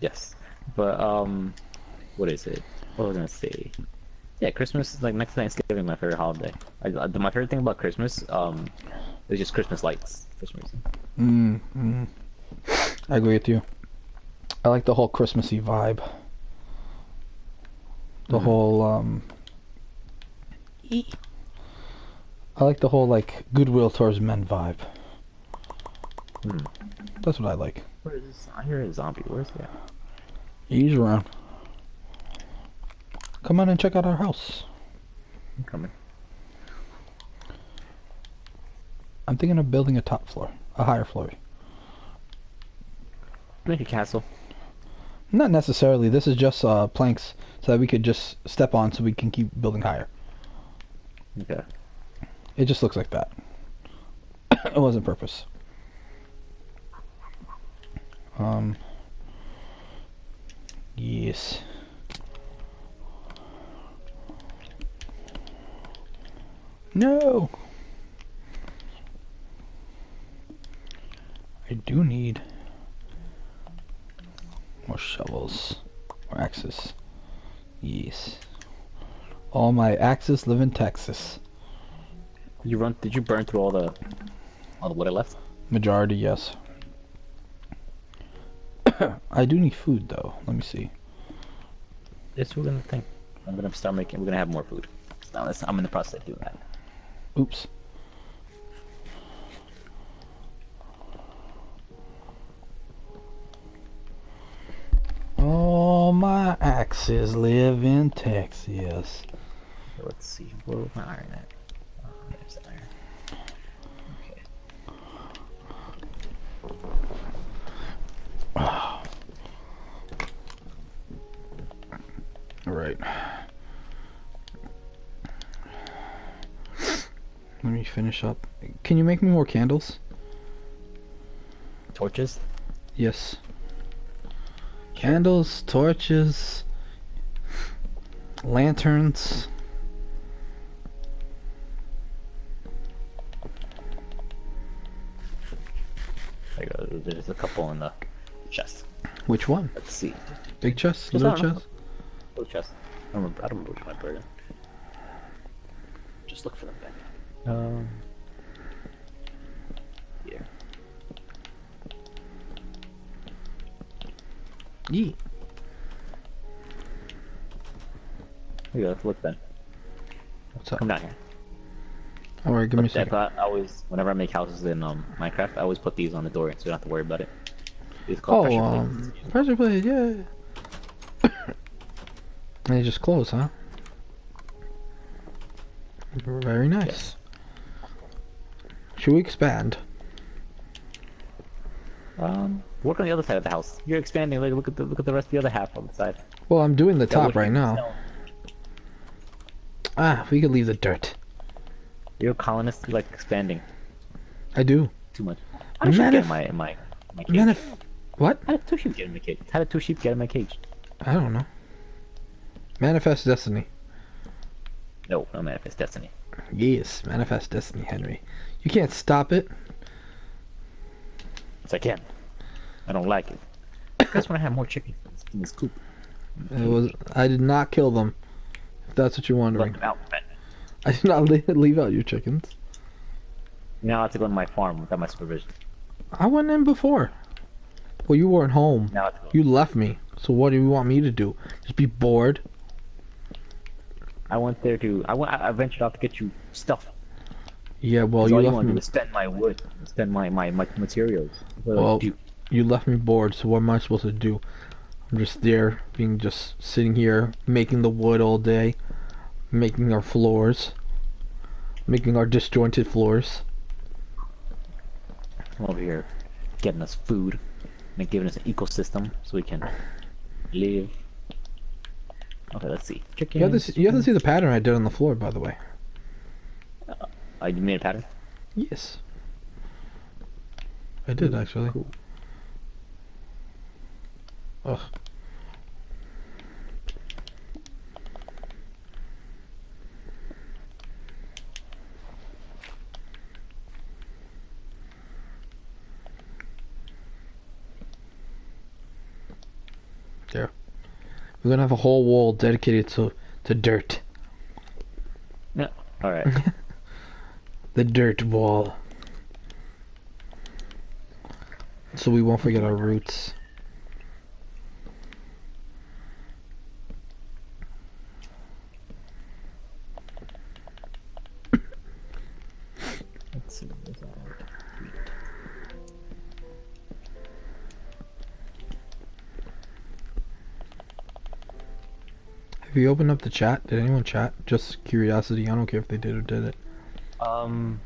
Yes, but what is it? What was I gonna say? Yeah, Christmas is like next to Thanksgiving, my favorite holiday. My favorite thing about Christmas is just Christmas lights for some reason. I agree with you. I like the whole Christmassy vibe. The whole I like the whole like goodwill towards men vibe. That's what I like. Where is this? I hear a zombie. Where's he at? He's around. Come on and check out our house. I'm coming. I'm thinking of building a higher floor. Make a castle. Not necessarily. This is just planks so that we could just step on so we can keep building higher. Okay. It just looks like that. It wasn't purpose. Yes. No! I do need more shovels. More axes. Yes. All my axes live in Texas. Did you burn through all the wood I left? Majority, yes. I do need food though. Let me see. Yes, we're gonna think. I'm gonna start making. We're gonna have more food. So I'm in the process of doing that. Oops. All my axes live in Texas. Let's see. Where's my iron at? Oh, there's the iron. All right. Let me finish up. Can you make me more candles? Torches? Yes. Candles, torches, lanterns. There you go. There's a couple in the chest. Which one? Let's see. Big chest? Little chest? Little chest. I don't remember which one I put it in. Just look for them back. Yeah. Yee. Here you go. Look then. What's up? Come down here. Alright, give me a second. Whenever I make houses in Minecraft, I always put these on the door so you don't have to worry about it. These are called pressure plates, yeah. They just close, huh? Very nice. Yes. Should we expand? Work on the other side of the house. You're expanding. Look at the rest of the other half on the side. Well, I'm doing the top right now. Ah, we could leave the dirt. You're a colonist. You like expanding. I do. Too much. How did sheep get in my cage? What? How did 2 sheep get in my cage? How did 2 sheep get in my cage? I don't know. Manifest destiny. No, no manifest destiny. Yes, manifest destiny, Henry. You can't stop it. Yes, I can. I don't like it. I just want to have more chickens in this coop. I did not kill them. If that's what you're wondering. Let them out, man. I did not leave out your chickens. Now I have to go to my farm without my supervision. I went in before. Well, you weren't home. Now I have to go. You left me. So what do you want me to do? Just be bored? I went there to. I ventured out to get you stuff. Yeah, well, You you want to left do me. is spend my wood, spend my materials. Well, you left me bored. So what am I supposed to do? I'm just there, just sitting here, making the wood all day, making our floors, making our disjointed floors. I'm over here getting us food and giving us an ecosystem so we can live. Okay, let's see. Chickens. You have to see the pattern I did on the floor, by the way. You made a pattern? Yes. I did, actually. Cool. Ugh. There. We're gonna have a whole wall dedicated to dirt. Yeah. Alright. The dirt wall. So we won't forget our roots. Let's see. Where's our wheat? Have you opened up the chat? Did anyone chat? Just curiosity. I don't care if they did or did it.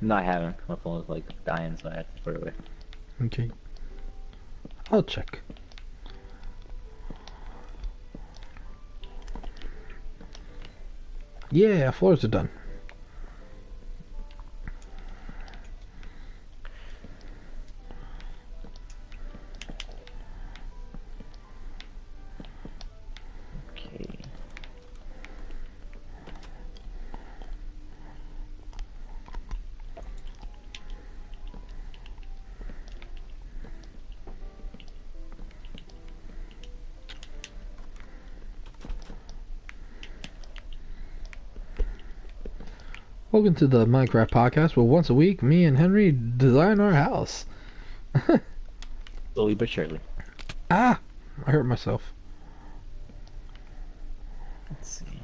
No, I haven't. My phone was like dying, so I had to put it away. Okay. I'll check. Yeah, floors are done. Okay. Welcome to the Minecraft podcast, where once a week, me and Henry design our house. Slowly but surely. Ah! I hurt myself. Let's see.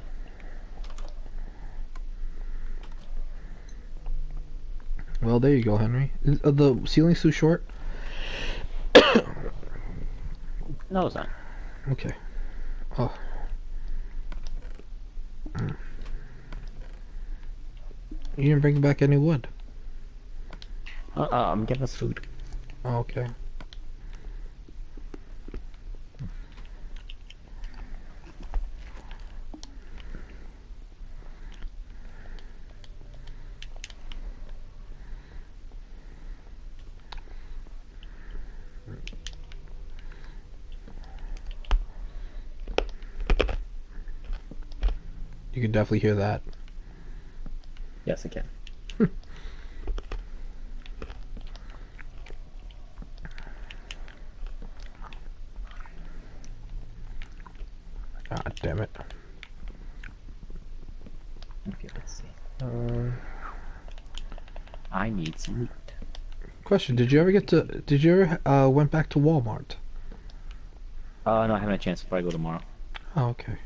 Well, there you go, Henry. Are the ceilings too short? No, it's not. Okay. Oh. You didn't bring back any wood. I'm getting us food. Oh, okay. You can definitely hear that. Yes, I can. God damn it. Okay, let's see. I need some meat. Question, did you ever went back to Walmart? No, I haven't had a chance before I go tomorrow. Oh, okay.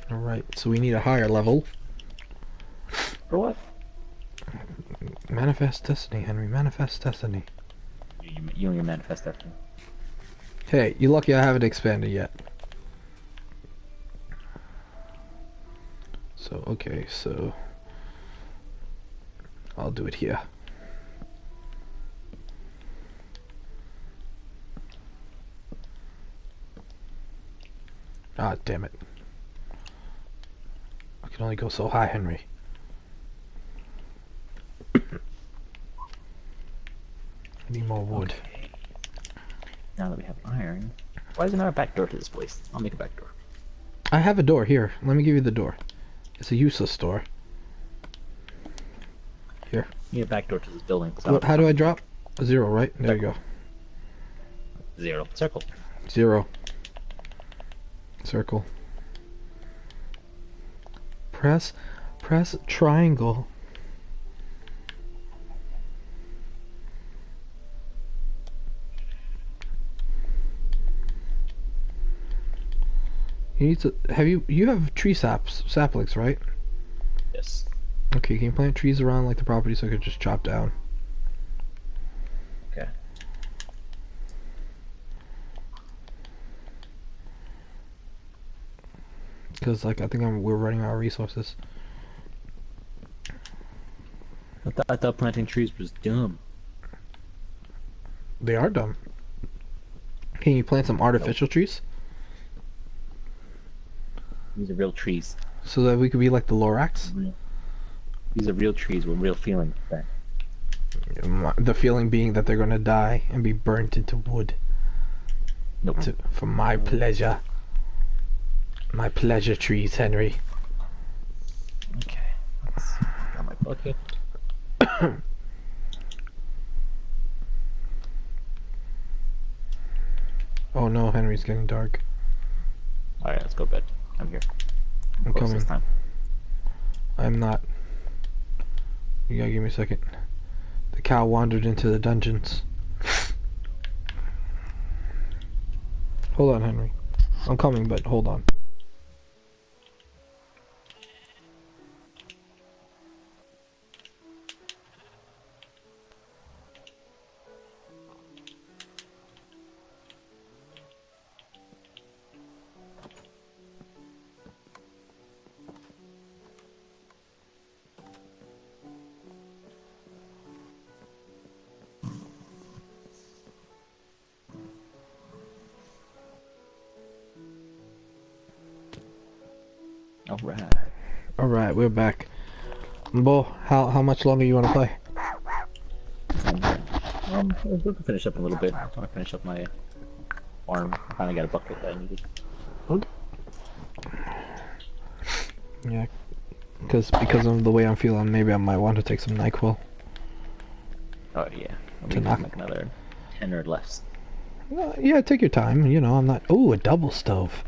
Alright, so we need a higher level. For what? Manifest destiny, Henry, manifest destiny. You and your manifest destiny. Hey, you're lucky I haven't expanded yet. So, okay, so I'll do it here. Ah, damn it. I can only go so high, Henry. I need more wood. Okay. Now that we have iron. Why isn't there a back door to this place? I'll make a back door. I have a door here. Let me give you the door. It's a useless door. Here. You need a back door to this building. What, how do I drop? A 0, right? There you go. 0. Circle. 0. Circle. Press triangle. You need to you have tree saplings, right? Yes. Okay, can you plant trees around like the property so I could just chop down? Okay. Because like I think we're running out of resources. I thought planting trees was dumb. They are dumb. Can you plant some artificial trees? These are real trees. So that we could be like the Lorax? These are real trees with real feeling. The feeling being that they're gonna die and be burnt into wood. Nope. For my pleasure. My pleasure trees, Henry. Okay. Got my bucket. Oh no, Henry's getting dark. Alright, let's go to bed. I'm here. I'm coming. This time. I'm not. You gotta give me a second. The cow wandered into the dungeons. Hold on, Henry. I'm coming, but hold on. Alright, we're back. Bo, how much longer you wanna play? We can finish up a little bit. I want to finish up my farm. I finally got a bucket that I needed. Okay. Yeah, because of the way I'm feeling, maybe I might want to take some NyQuil. Oh yeah, we can make another 10 or less. Yeah, take your time. You know, I'm not. Ooh, a double stove.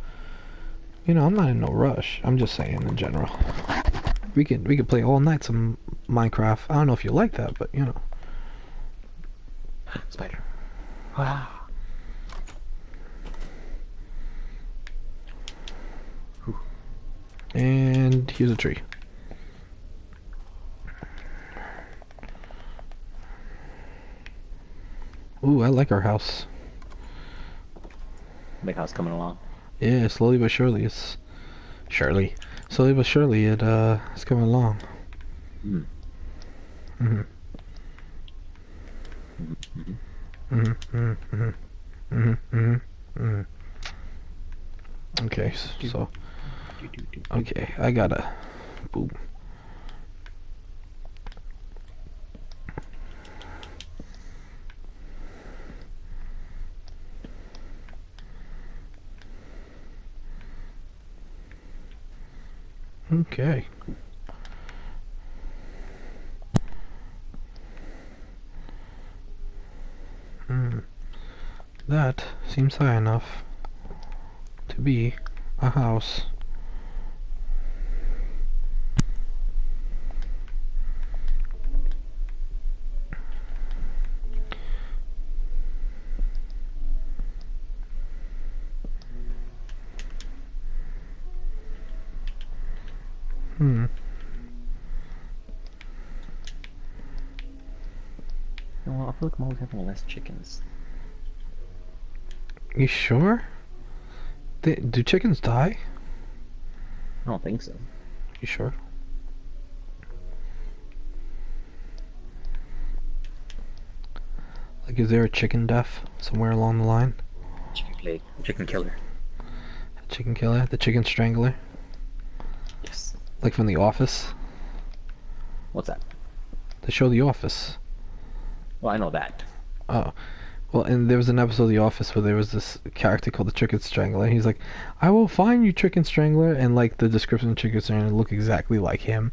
You know, I'm not in no rush. I'm just saying in general. We could play all night some Minecraft. I don't know if you like that, but you know. Spider. Wow. And here's a tree. Ooh, I like our house. Big house coming along. Yeah, slowly but surely. Slowly but surely it's coming along. Mm. Mhm. Mhm. Mhm. Mhm. Mhm. Mhm. Mhm. Okay, so okay, I gotta boom. Okay. That seems high enough to be a house. Well, I feel like I'm always having less chickens. You sure? Do chickens die? I don't think so. You sure? Like, is there a chicken death somewhere along the line? Chicken plague. Chicken killer. Chicken killer? The chicken strangler? Yes. Like from The Office? What's that? The show The Office. Well, I know that. Oh. Well, and there was an episode of The Office where there was this character called the Chicken Strangler, and he's like, "I will find you, Chicken Strangler," and like the description of Chicken Strangler looked exactly like him.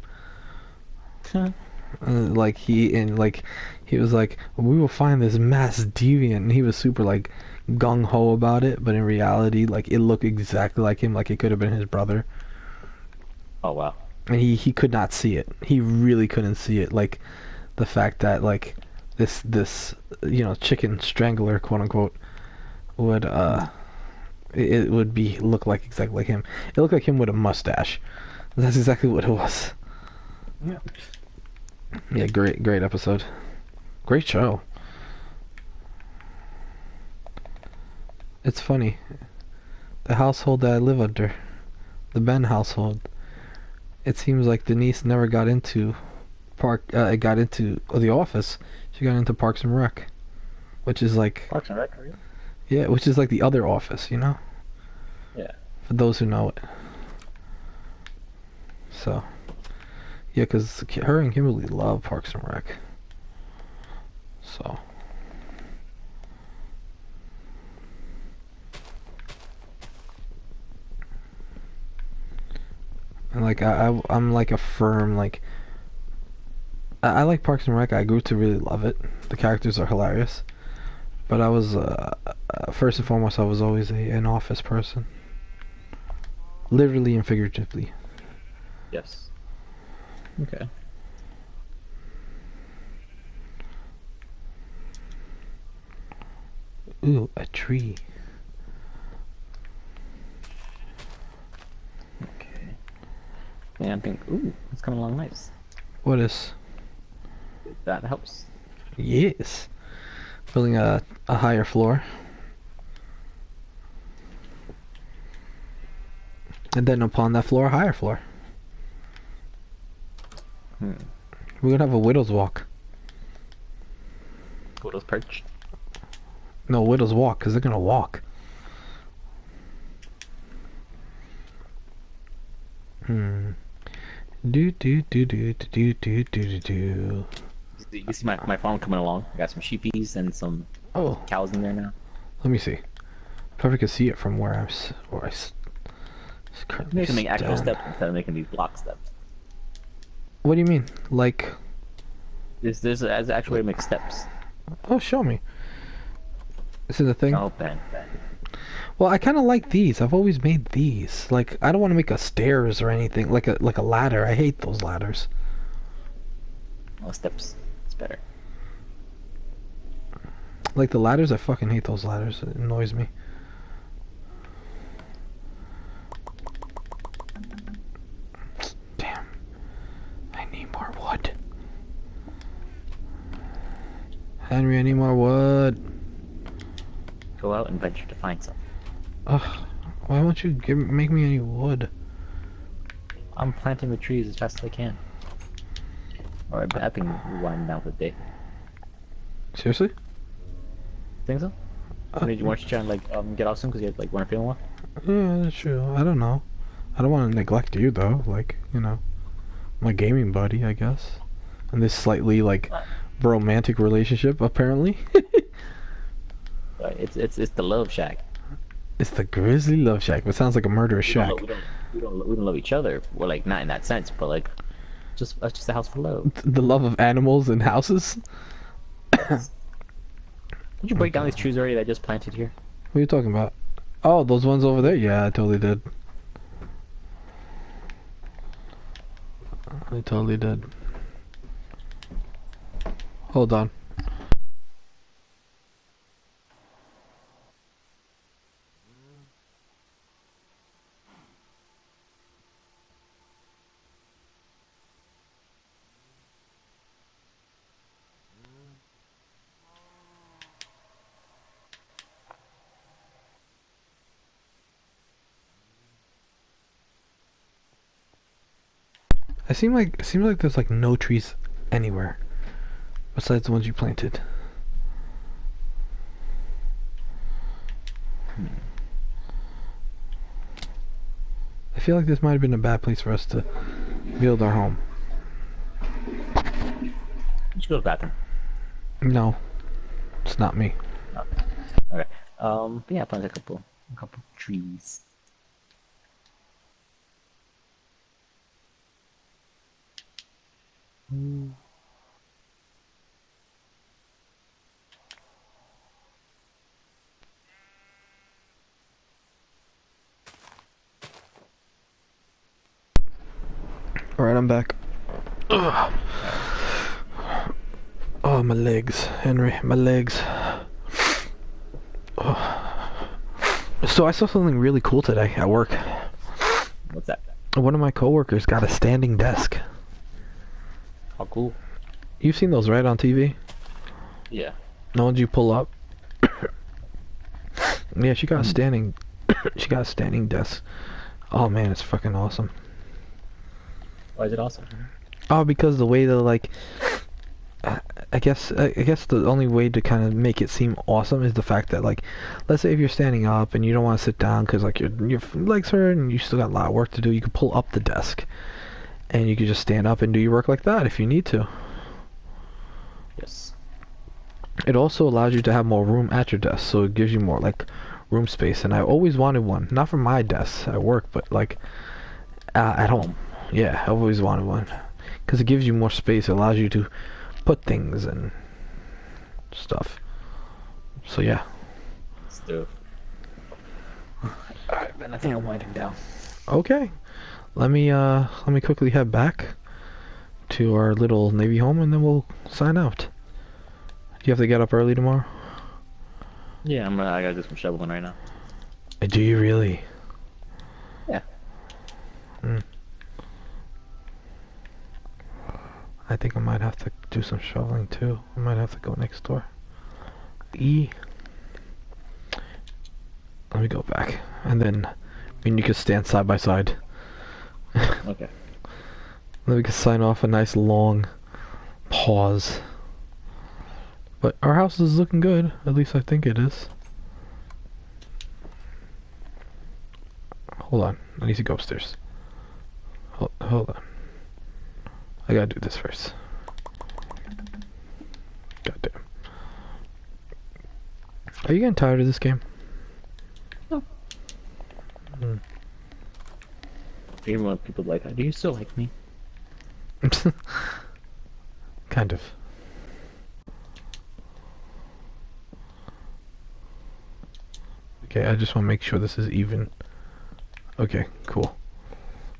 Like he was like, "We will find this mass deviant," and he was super like gung ho about it, but in reality, like it looked exactly like him, like it could have been his brother. Oh wow. And he could not see it. He really couldn't see it. Like the fact that like this chicken strangler, quote unquote, would it would be look like exactly like him. It looked like him with a mustache. That's exactly what it was. Yeah. Yeah, great episode. Great show. It's funny. The household that I live under, the Ben household, it seems like Denise never got into The Office. She got into Parks and Rec, which is like Parks and Rec, really? Yeah, which is like the other Office, you know? Yeah. For those who know it. So, yeah, because her and Kimberly love Parks and Rec. So. And like I'm like a firm like I like Parks and Rec. I grew to really love it. The characters are hilarious. But I was first and foremost I was always an Office person. Literally and figuratively. Yes. Okay. Ooh, a tree. Okay. Yeah, I think. Ooh, it's coming along nice. What is? That helps. Yes. Building a higher floor. And then upon that floor, a higher floor. We're gonna have a widow's walk. Widow's perch. No, widow's walk, because they're gonna walk. Do do do do do do do do do. You see my farm coming along. I got some sheepies and some cows in there now. Let me see. I probably could see it from where I You can make actual steps instead of making these block steps. What do you mean? Like? There's an actual way to make steps. Oh, show me. This is a thing? Oh, Ben. Well, I kind of like these. I've always made these. Like, I don't want to make a stairs or anything. Like a ladder. I hate those ladders. Oh, steps. It's better. Like the ladders, I fucking hate those ladders. It annoys me. Damn. I need more wood. Henry, I need more wood. Go out and venture to find some. Ugh. Why won't you make me any wood? I'm planting the trees as fast as I can. Or I think we're winding down for the day. Seriously? Think so? Did you want to try and like get off soon because you weren't feeling well? Yeah, that's true. I don't know. I don't want to neglect you though. Like, you know, my gaming buddy, I guess. And this slightly like romantic relationship, apparently. It's the love shack. It's the Grizzly Love Shack. It sounds like a murderous shack. We don't love each other. We're like not in that sense, but like just a house for love. The love of animals and houses. Yes. Did you break down these trees already that I just planted here? What are you talking about? Oh, those ones over there? Yeah, I totally did. I totally did. Hold on. It seems like there's like no trees anywhere besides the ones you planted. I feel like this might have been a bad place for us to build our home. You should go to the bathroom. No, it's not me. Okay. But yeah, I planted a couple trees. Alright, I'm back. Ugh. Oh, my legs, Henry, my legs. Oh. So I saw something really cool today at work. What's that? One of my coworkers got a standing desk. How cool. You've seen those, right, on TV? Yeah. The ones you pull up? Yeah, she got a standing... she got a standing desk. Oh man, it's fucking awesome. Why is it awesome? Oh, because the way the, like... I guess the only way to kind of make it seem awesome is the fact that, like, let's say if you're standing up and you don't want to sit down because, like, your legs hurt and you still got a lot of work to do, you can pull up the desk. And you can just stand up and do your work like that if you need to. Yes. It also allows you to have more room at your desk, so it gives you more, like, room space. And I always wanted one, not for my desk at work, but, like, at home. Yeah, I always wanted one. Because it gives you more space, it allows you to put things and stuff. So, yeah. Stuff. Alright, man, I think I'm winding down. Okay. Let me quickly head back to our little Navy home, and then we'll sign out. Do you have to get up early tomorrow? Yeah, I gotta do some shoveling right now. Do you really? Yeah. I think I might have to do some shoveling too. I might have to go next door. Let me go back, and then you can stand side by side. Okay. Then we can sign off a nice long pause. But our house is looking good. At least I think it is. Hold on. I need to go upstairs. Hold on. I gotta do this first. Goddamn. Are you getting tired of this game? No. Even when people are like, do you still like me? Kind of. Okay, I just want to make sure this is even. Okay, cool.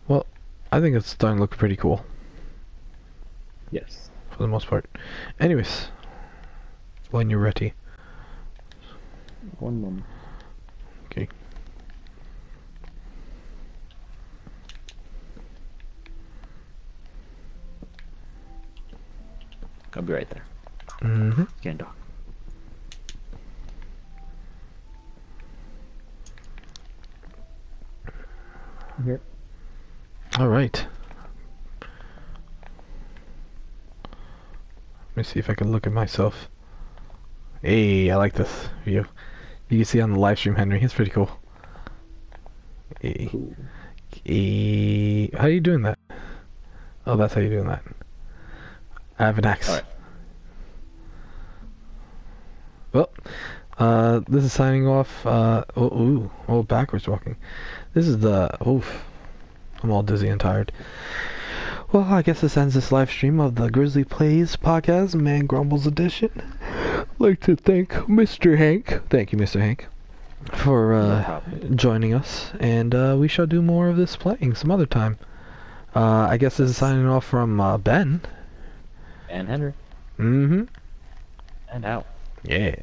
Well, I think it's starting to look pretty cool. Yes. For the most part. Anyways, when you're ready. One moment. Okay. I'll be right there. Mm-hmm. Can't talk. Here. All right. Let me see if I can look at myself. Hey, I like this view. You can see on the live stream, Henry. It's pretty cool. Hey. Cool. Hey. How are you doing that? Oh, that's how you're doing that. I have an axe. All right. Well, this is signing off. Backwards walking. This is the. Oof. I'm all dizzy and tired. Well, I guess this ends this live stream of the Grizzly Plays podcast, Man Grumbles edition. I'd like to thank Mr. Hank. Thank you, Mr. Hank, for joining us. And we shall do more of this playing some other time. I guess this is signing off from Ben. And Henry. Mm-hmm. And out. Yeah.